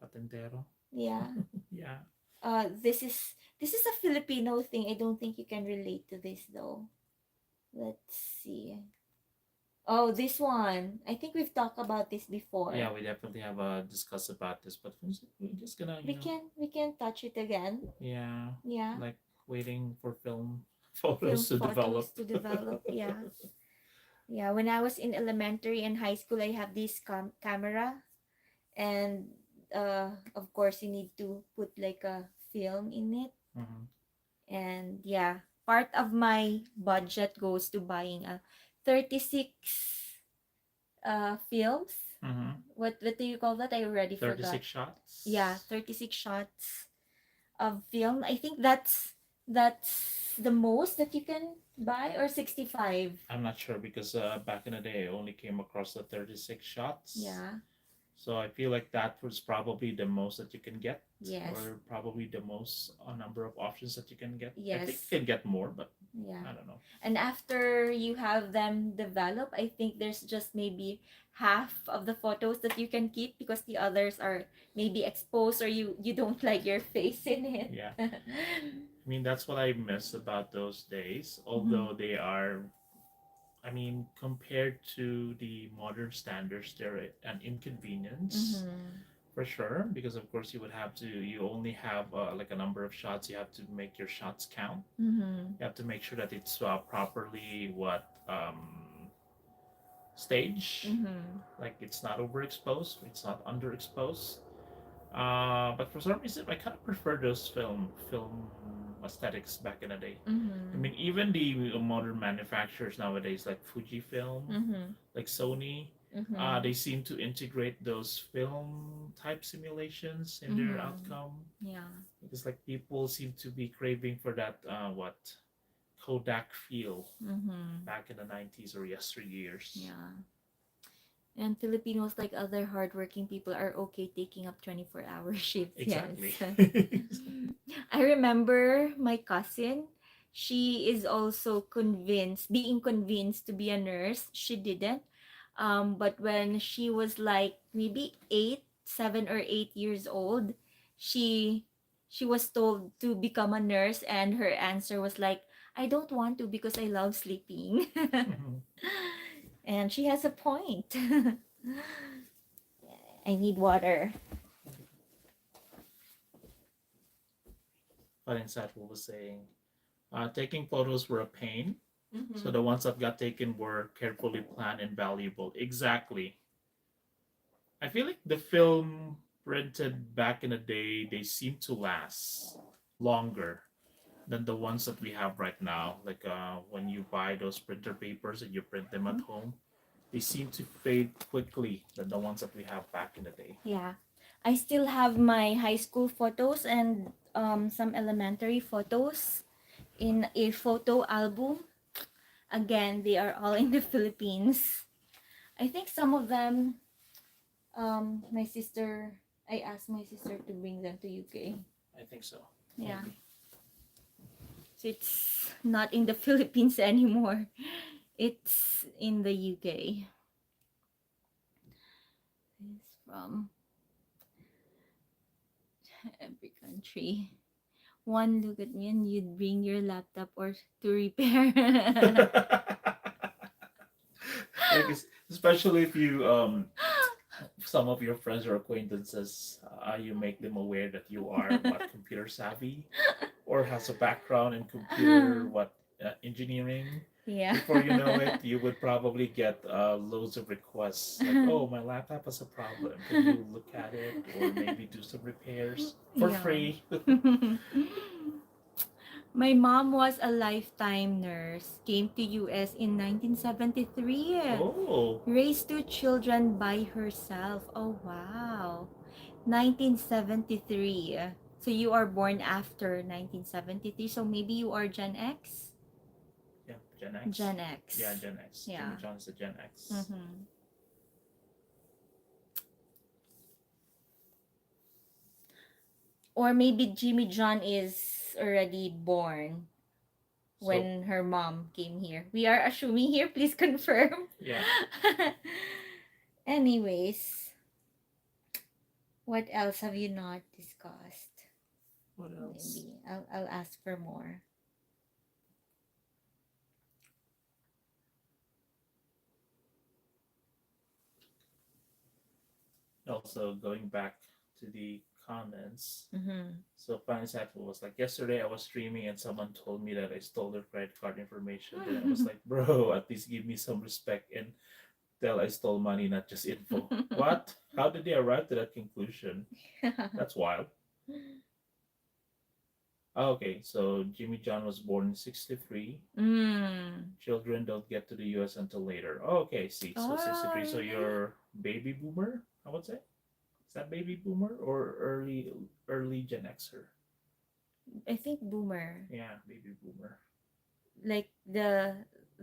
patentero. Yeah. Yeah, This is a Filipino thing. I don't think you can relate to this though. Let's see. Oh, this one. I think we've talked about this before. yeah, we definitely have discussed about this, but we're just gonna, We can touch it again. yeah, Yeah. like waiting for film Film photos to photos develop. to develop. Yeah. Yeah, when I was in elementary and high school, I have this camera, and of course, you need to put like a film in it, Mm-hmm. and yeah, part of my budget goes to buying a 36 films. Mm-hmm. What do you call that? I already forgot. 36 Yeah, shots. 36 shots of film. I think that's the most that you can buy, or 65. I'm not sure because back in the day, I only came across the 36 shots. Yeah. So I feel like that was probably the most that you can get, Yes. or probably the most number of options that you can get. I think Yes. you can get more, but Yeah. I don't know. And after you have them develop, I think there's just maybe half of the photos that you can keep because the others are maybe exposed, or you don't like your face in it. Yeah. I mean, that's what I miss about those days, Mhm. although they are, I mean, compared to the modern standards, they're an inconvenience Mhm. for sure. Because of course you only have like a number of shots. You have to make your shots count. Mhm. You have to make sure that it's properly stage, Mhm. like it's not overexposed, it's not underexposed. But for some reason, I kind of prefer those film aesthetics back in the day. I Mhm. mean, even the modern manufacturers nowadays, like Fujifilm, Mhm. like Sony, Mhm. they seem to integrate those film type simulations in their Mhm. outcome. Yeah. Because like people seem to be craving for that what Kodak feel Mhm. back in the 90s or yesteryears. Yeah. And Filipinos, like other hardworking people, are okay taking up 24-hour shifts. Yes. Exactly. I remember my cousin. She is also being convinced to be a nurse. She didn't. But when she was like maybe 7 or 8 years old, she she was told to become a nurse, and her answer was like, I don't want to because I love sleeping. And she has a point. I need water. But insightful was saying, taking photos were a pain. So Mm-hmm. the ones that got taken were carefully planned and valuable. Exactly. I feel like the film printed back in the day, they seem to last longer than the ones that we have right now. Like when you buy those printer papers and you print them at Mhm. home, they seem to fade quickly than the ones that we have back in the day. Yeah. I still have my high school photos and some elementary photos in a photo album. Again, they are all in the Philippines. I think some of them, my sister, I asked my sister to bring them to UK. I think so. Yeah. Maybe. So it's not in the Philippines anymore. It's in the UK. It's from every country. One look at me and you'd bring your laptop or to repair. Like especially if you some of your friends or acquaintances, you make them aware that you are what computer savvy or has a background in computer what engineering. Yeah. Before you know it, you would probably get loads of requests like, "Oh, my laptop has a problem. Can you look at it or maybe do some repairs for Yeah. free?" My mom was a lifetime nurse, came to US in 1973. Oh, Raised two children by herself. Oh wow. 1973. So you are born after 1973. So maybe you are Gen X? yeah, Gen X. Gen Yeah, X. Gen X. Jimmy Yeah. John's a Gen X. Mm-hmm. Or maybe Jimmy John is already born So when her mom came here. We are assuming here. Please confirm. yeah, Anyways, what else have you not discussed? what else? Maybe I'll ask for more. Also going back to the comments. Mm-hmm. So fun example was like yesterday I was streaming and someone told me that I stole their credit card information. Then I was like, bro, at least give me some respect and tell I stole money, not just info. What? How did they arrive to that conclusion? That's wild. Oh, okay, so Jimmy John was born in 63. Mm. Children don't get to the US until later. Oh, okay, see. So 63. Oh, So really? you're baby boomer, I would say. Is that baby boomer or early Gen Xer? I think boomer. Yeah, baby boomer. Like the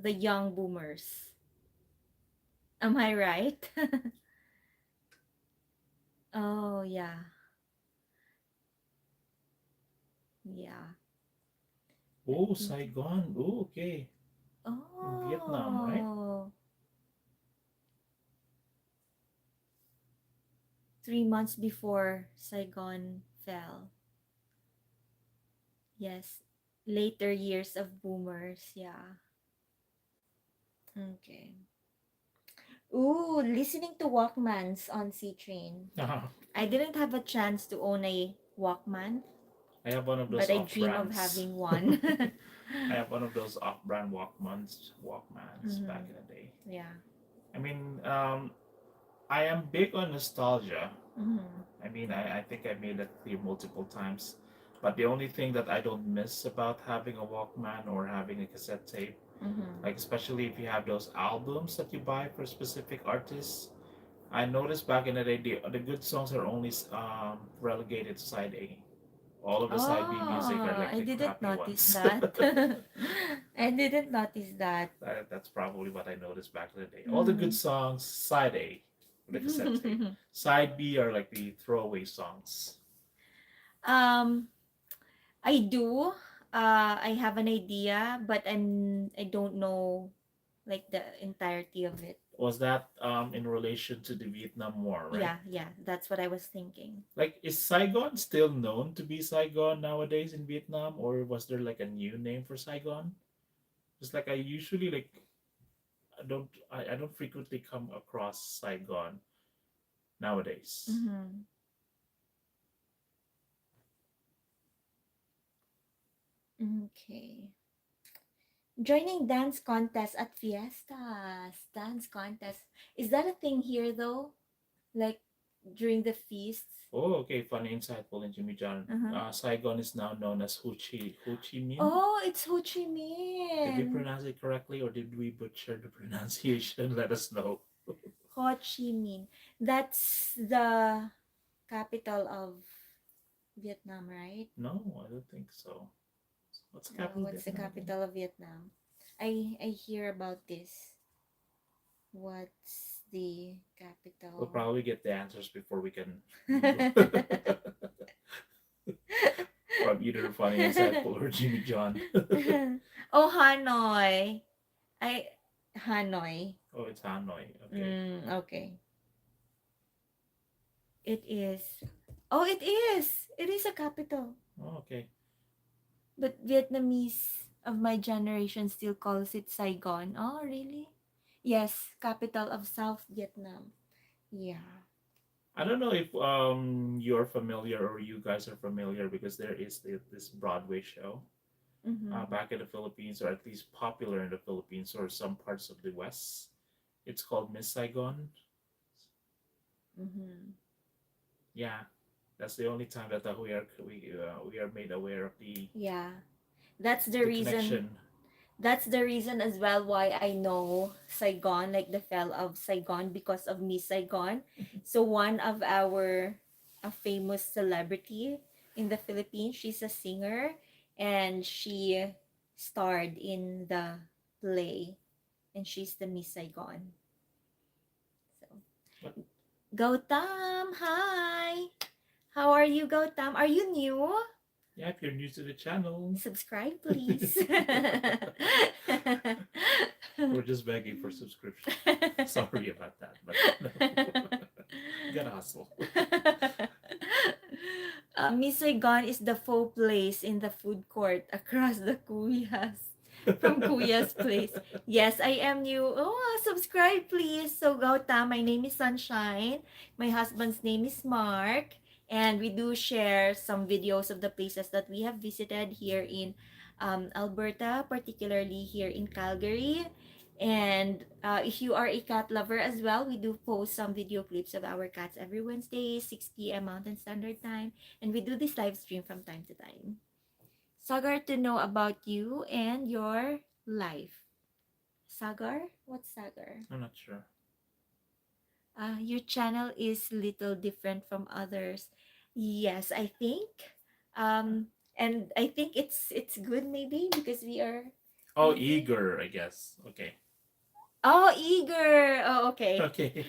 young boomers. Am I right? Oh, yeah. Yeah. I Oh, think. Saigon. Oh, okay. In Vietnam, right? Oh, 3 months before Saigon fell. Yes. Later years of boomers. Yeah. Okay. Ooh, listening to Walkmans on C Train. Uh-huh. I didn't have a chance to own a Walkman, I have one of those but I off dream of brands. having one. I have one of those off brand Walkmans back Mm-hmm. in the day. Yeah. I mean, I am big on nostalgia. Mm-hmm. I mean, I think I made that clear multiple times. But the only thing that I don't miss about having a Walkman or having a cassette tape, Mm-hmm. like especially if you have those albums that you buy for specific artists, I noticed back in the day the good songs are only relegated to side A. All of the side B music are Oh, like I the didn't crappy notice ones. that. I didn't notice that. That's probably what I noticed back in the day. All the good Mm. songs, side A, with the cassette tape. Side B are like the throwaway songs. um, I do. I have an idea, but I don't know like the entirety of it. Was that in relation to the Vietnam War, right? Yeah, yeah, that's what I was thinking. Like, is Saigon still known to be Saigon nowadays in Vietnam, or was there like a new name for Saigon? It's like I usually like I don't frequently come across Saigon nowadays. Mm-hmm. Okay. Joining dance contest at fiestas. Dance contest. Is that a thing here though? Like during the feasts. Oh, okay. Funny, insightful, and Jimmy John. Uh-huh. Saigon is now known as Ho Chi Minh. Oh, it's Ho Chi Did we Minh. pronounce it correctly or did we butcher the pronunciation? Let us know. Ho Chi Minh. That's the capital of Vietnam, right? No, I don't think so. What's the capital of What's the Vietnam again? capital of Vietnam? I hear about this. What's the We'll capital? probably get the answers before we can from either Funny, Insightful or Jimmy John. Oh, Hanoi. I Hanoi. Oh, it's Hanoi. Okay. Okay. It is. Oh, it is. It is a capital. Oh, okay. But Vietnamese of my generation still calls it Saigon. Oh, really? Yes, capital of South Vietnam. Yeah. I don't know if you're familiar or you guys are familiar because there is this Broadway show Mm-hmm. back in the Philippines, or at least popular in the Philippines or some parts of the West. It's called Miss Saigon. Mm-hmm. Yeah, that's the only time that we are made aware of Yeah. That's the the reason. connection. That's the reason as well why I know Saigon, like the fell of Saigon, because of Miss Saigon. So one of our a famous celebrity in the Philippines, she's a singer, and she starred in the play, and she's the Miss Saigon. So But Gautam, hi. How are you, Gautam? Are you new? yeah, if you're new to the channel, Subscribe, please. we're just begging for subscription. Sorry about that, but no. Gotta hustle. Miss Saigon is the faux place in the food court across the Kuyas. From Kuya's place. Yes, I am new. Oh, subscribe please. So Gautam, my name is Sunshine. My husband's name is Mark. And we do share some videos of the places that we have visited here in Alberta, particularly here in Calgary. And if you are a cat lover as well, we do post some video clips of our cats every Wednesday, 6 p.m. Mountain Standard Time. And we do this live stream from time to time. Sagar, to know about you and your life. Sagar? What's Sagar? I'm not sure. Your channel is little different from others. Yes, I think. And I think it's good maybe because we are. Oh, Maybe. eager, I guess. Okay. Oh, eager. Oh, okay. Okay.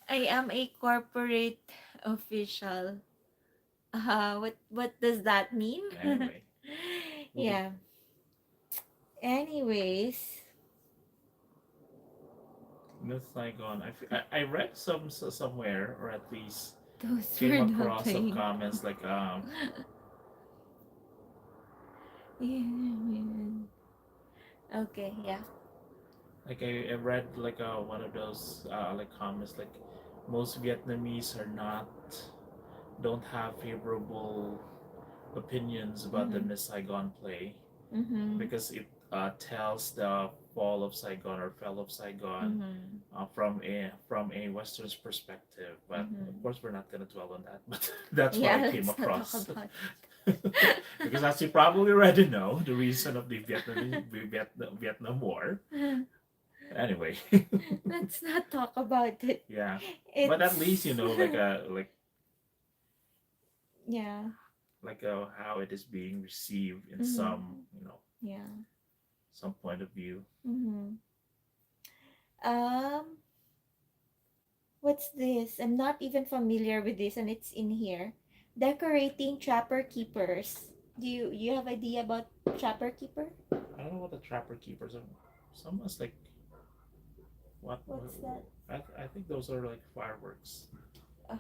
I am a corporate official. What does that mean? Anyway, Yeah. Anyways, Miss Saigon. I read somewhere, or at least those came were across some nothing. comments like Yeah. Okay, yeah. like I read like one of those like comments like most Vietnamese are not don't have favorable opinions about the Mm-hmm. Miss Saigon play Mm-hmm. because it tells the fall of Saigon or fell of Saigon Mm-hmm. from a Western's perspective. But of Mm-hmm. course, we're not gonna dwell on that. But that's what Yeah, I came let's not talk across. about Because as you probably already know, the reason of the Vietnam War. it. Anyway, Let's not talk about it. yeah. But at least It's yeah. how it is being received in some Mm-hmm. Yeah. some point of view. Mm-hmm. Um, what's this? I'm not even familiar with this, and it's in here. Decorating trapper keepers. Do you have idea about trapper keeper? I don't know what the trapper keepers are. Someone's like What's that? I think those are like fireworks. Uh,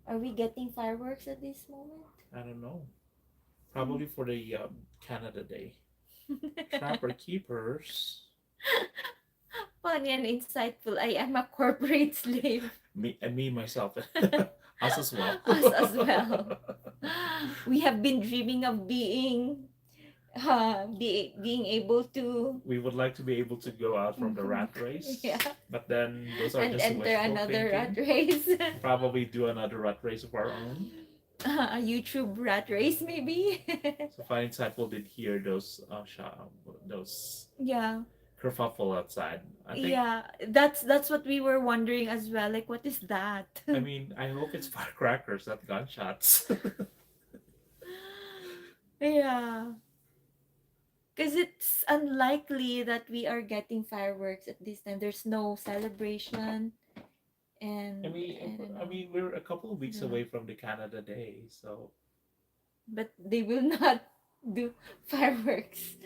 are we getting fireworks at this moment? I don't know. Probably for the Canada Day. Trapper keepers. Funny and insightful. I am a corporate slave. Me myself. Us as well. Us as well. We have been dreaming of being being able to We would like to be able to go out from the rat race, yeah, but then those are and just enter wishful another rat thinking. race. Probably do another rat race of our own. A YouTube rat race, maybe. So finding insightful did hear those Yeah, kerfuffle outside. I think. yeah. That's what we were wondering as well. Like, what is that? I mean, I hope it's firecrackers, not gunshots. Yeah, because it's unlikely that we are getting fireworks at this time. There's no celebration, I and mean, I don't I know. mean, we're a couple of weeks Yeah. away from the Canada Day, so But they will not do fireworks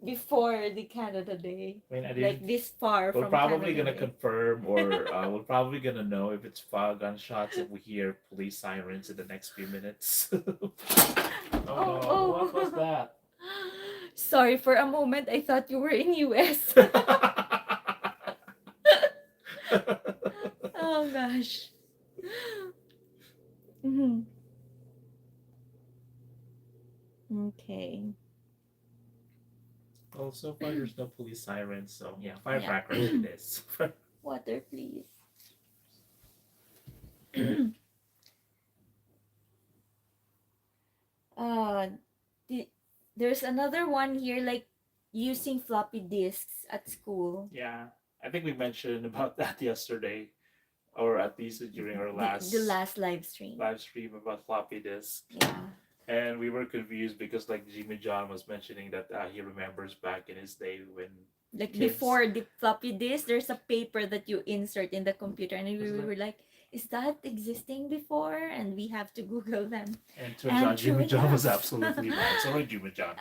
before the Canada Day, I mean, I like didn't. this far We're from probably Canada gonna Day. confirm, or we're probably gonna know if it's fire gunshots if we hear police sirens in the next few minutes. Oh Oh, no! What was oh. that? Sorry, for a moment I thought you were in US. Oh gosh. Mhm. Okay. Well, so far there's no police sirens, so yeah, Yeah. firecrackers it is. Water, please. uh, the, there's another one here, like using floppy disks at school. Yeah, I think we mentioned about that yesterday, or at least during our The last last live stream. live stream about floppy disk. Yeah. And we were confused because, like Jimmy John was mentioning, that he remembers back in his day when Like kids before the floppy disk, there's a paper that you insert in the computer, and was we like, were like, is that existing before? And we have to Google them. and turns And out true Jimmy John was enough. absolutely right. Sorry, Jimmy John.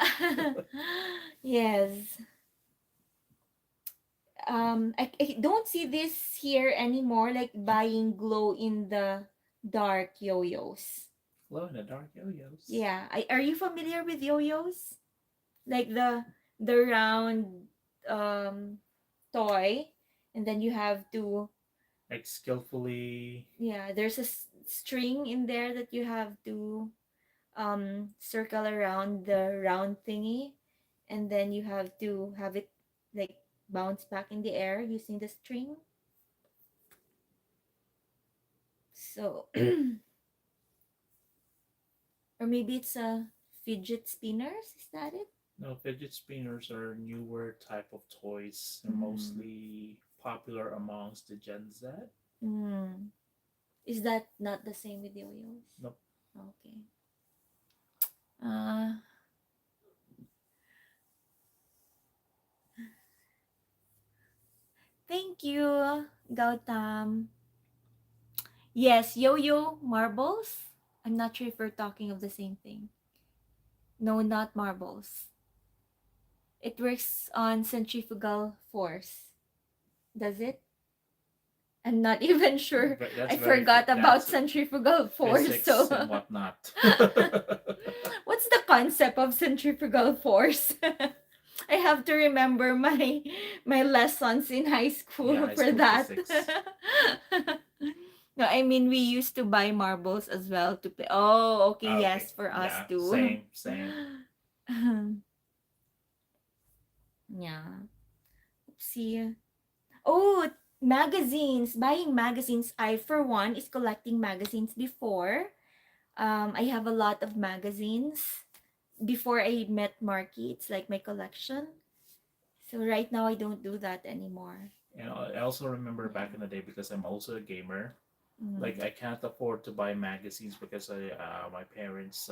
Yes. I don't see this here anymore, like buying glow in the dark yo-yos. Glow in the dark yo-yos. Yeah. Are you familiar with yo-yos? Like the round um toy, and then you have to, Like skillfully. yeah, there's a string in there that you have to circle around the round thingy, and then you have to have it like bounce back in the air using the string. So or maybe it's a fidget spinners, is that it? No, fidget spinners are newer type of toys. They're Mm. mostly popular amongst the Gen Z. Mm. Is that not the same with yo-yos? Nope. Okay. uh Thank you, Gautam. Yes, yo-yo marbles. I'm not sure if we're talking of the same thing. No, not marbles. It works on centrifugal force. Does it? I'm not even sure. That's I very forgot about that's centrifugal force. physics So, and whatnot. what's the concept of centrifugal force? I have to remember my lessons in high Yeah, school high for school that. physics. No, I mean we used to buy marbles as well to play. Oh, okay, Ah, okay. yes, for us Yeah, too. same. Yeah. See. Oh, magazines. Buying magazines. I, for one, is collecting magazines before. I have a lot of magazines. Before I met Marky, it's like my collection. So right now, I don't do that anymore. And I also remember back Yeah. in the day, because I'm also a gamer. Like, Mm. I can't afford to buy magazines because my parents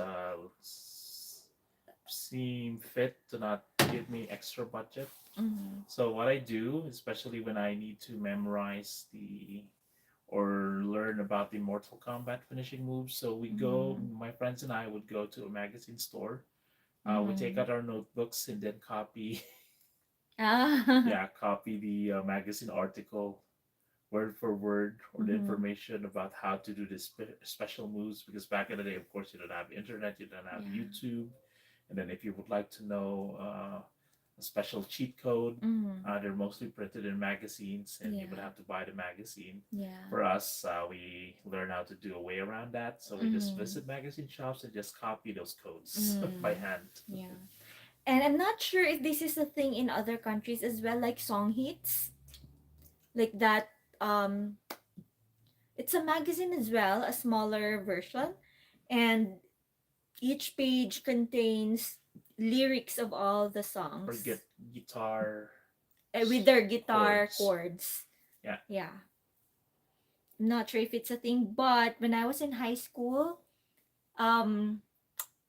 seem fit to not give me extra budget. Mm. So what I do, especially when I need to memorize the or learn about the Mortal Kombat finishing moves, so Mm. my friends and I would go to a magazine store. We take Mm. out our notebooks and then copy, Ah. yeah, copy the magazine article word for word, or the Mm. information about how to do the special moves. Because back in the day, of course, you don't have internet, you don't have Yeah. YouTube, and then if you would like to know a special cheat code, Mm. they're mostly printed in magazines, and you would Yeah. have to buy the magazine. Yeah. For us, we learn how to do a way around that, so we just Mm. visit magazine shops and just copy those codes by Mm. hand. Yeah. And I'm not sure if this is a thing in other countries as well, like song hits, like that. It's a magazine as well, a smaller version, and each page contains lyrics of all the or songs get guitar with their guitar chords. chords. Yeah. Yeah, I'm not sure if it's a thing, but when I was in high school, um,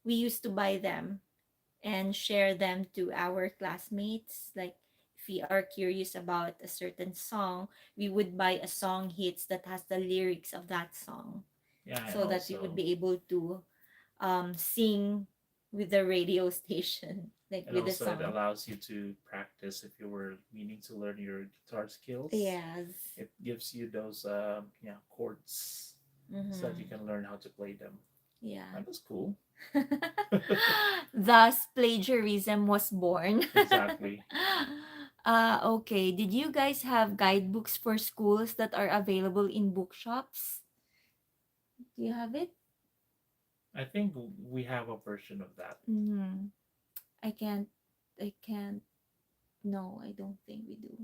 we used to buy them and share them to our classmates. Like, if we are curious about a certain song, we would buy a song hits that has the lyrics of that song Yeah, and so that we would also be able to sing with the radio station, like and with the also it song. allows you to practice if you were meaning to learn your guitar skills. Yes. It gives you those yeah chords so that you Mm-hmm. can learn how to play them. Yeah. That was cool. Thus, plagiarism was born. Exactly. Okay. Did you guys have guidebooks for schools that are available in bookshops? Do you have it? I think we have a version of that. Mm, I can't. I can't. No, I don't think we do.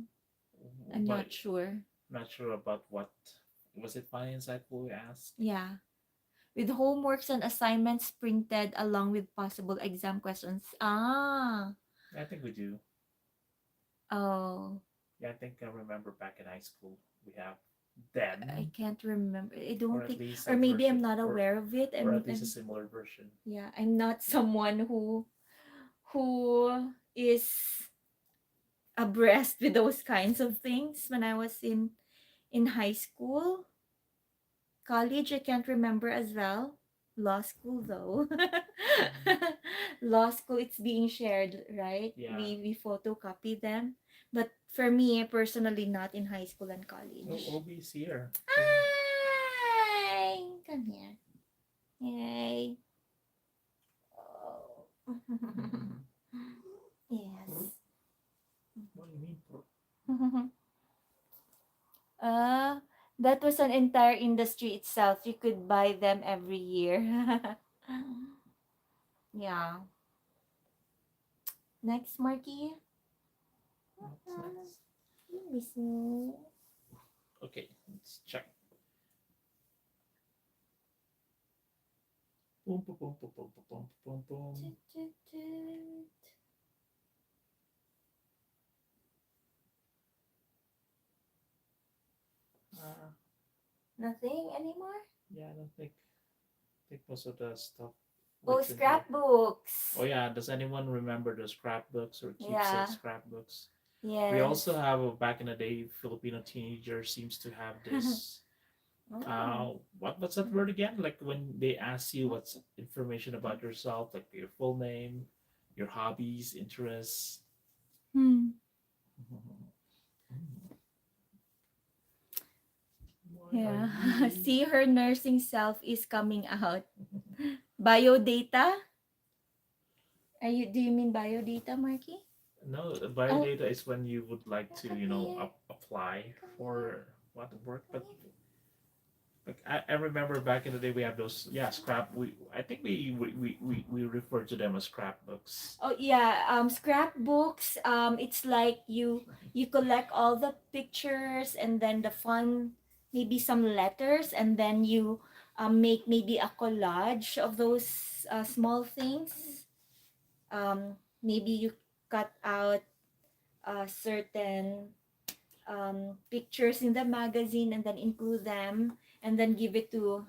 I'm But not sure. not sure about what was it. Funny insightful we asked. Yeah. With homeworks and assignments printed along with possible exam questions. Ah. I think we do. Oh. Yeah, I think I remember back in high school we have I them, can't remember. I or don't at think, least or a maybe I'm version, not aware of it. or at least a similar version. Yeah, I'm not someone who is abreast with those kinds of things when I was in high school. College, I can't remember as well. Law school though. Law school, it's being shared, right? Yeah. We photocopy them. But for me personally, not in high school and Oh, college. Obi's here. Hi! Come here. Yay. Oh. Yes. What do you mean? uh, that was an entire industry itself. You could buy them every year. Yeah. Next, Marky. What's next? You miss me. Okay, let's check. Boom, boom, boom, boom, boom, boom, boom, boom. Toot, toot, toot. Uh, Nothing anymore? yeah, I don't think most of the stuff Oh, written here. scrapbooks. Oh yeah, does anyone remember the scrapbooks or keepsake Yeah. scrapbooks? We Yes. also have back in the day, Filipino teenager seems to have this. Oh. What's that word again? Like when they ask you what's information about yourself, like your full name, your hobbies, interests. Hmm. Why are Yeah. you? See, her nursing self is coming out. Biodata? Do you mean biodata, Marky? No, Oh, biodata is when you would like to, come here. apply Come here. for what work. Come But here. like I remember back in the day, we have those. Yeah, scrap. We I think we refer to them as scrapbooks. Oh yeah, scrapbooks. It's like you collect all the pictures and then the fun, maybe some letters, and then you make maybe a collage of those small things. Maybe you cut out certain pictures in the magazine and then include them and then give it to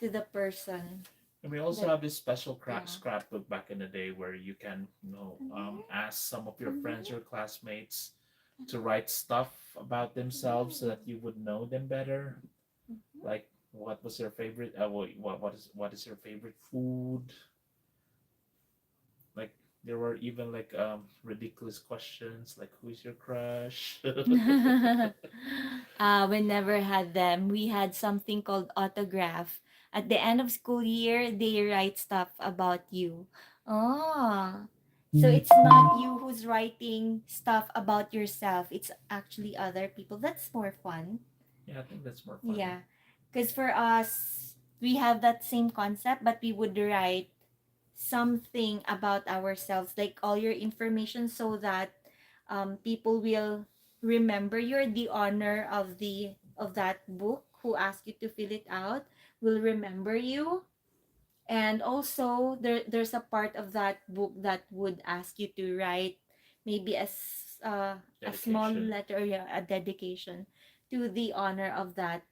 the person. And we also That have this special yeah. scrapbook back in the day where you can, Come here. ask some of your Come friends here. or classmates to write stuff about themselves so that you would know them better. Mhm. Like, what was your favorite? What is your favorite food? Like, there were even like ridiculous questions like, who's your crush? We never had them. We had something called autograph. At the end of school year, they write stuff about you. Oh, so it's not you who's writing stuff about yourself. It's actually other people. That's more fun. Yeah, I think that's more fun. Yeah, because for us, we have that same concept, but we would write something about ourselves, like all your information, so that people will remember you're the owner of that book who asked you to fill it out, will remember you. And also there's a part of that book that would ask you to write maybe a small Dedication. letter, yeah, a dedication to the honor of that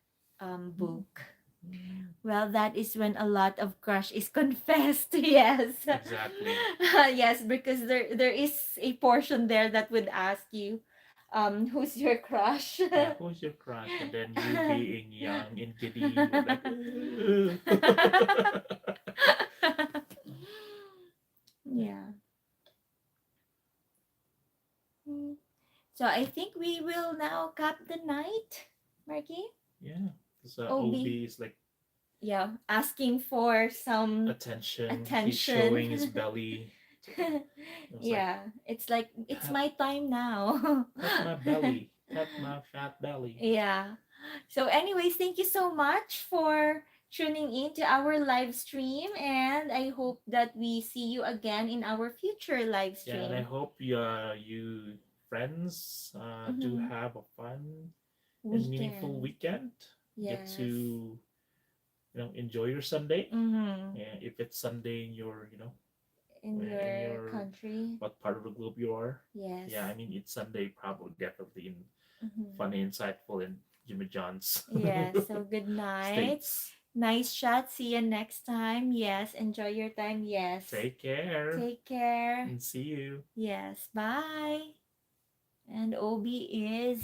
Mm. book. Mm. Well, that is when a lot of crush is confessed. Yes. Exactly. Yes, because there is a portion there that would ask you, who's your crush? Yeah, who's your crush? And then you being young and giddy, you're like, Yeah. Mm. So I think we will now cap the night, Marky. yeah. So Obi, Obi is like yeah, asking for some attention. He's attention. showing his belly. So it was like, Yeah, it's like it's pat, my time now. pat my belly, pat my fat belly. Yeah. So, anyways, thank you so much for tuning in to our live stream, and I hope that we see you again in our future live Yeah, and I stream. hope you friends do Mm-hmm. have a fun and meaningful Weekend. weekend. Get Yes. to enjoy your Sunday. Mm-hmm. And if it's Sunday in your In in your your country. what part of the globe you are. Yes. Yeah, I mean it's Sunday, probably definitely in Mm-hmm. funny, insightful, and Jimmy John's Yes. So, good night. states. Nice chat. See you next time. Yes. Enjoy your time. Yes. Take care Take care. and see you. Yes. Bye. And Obi is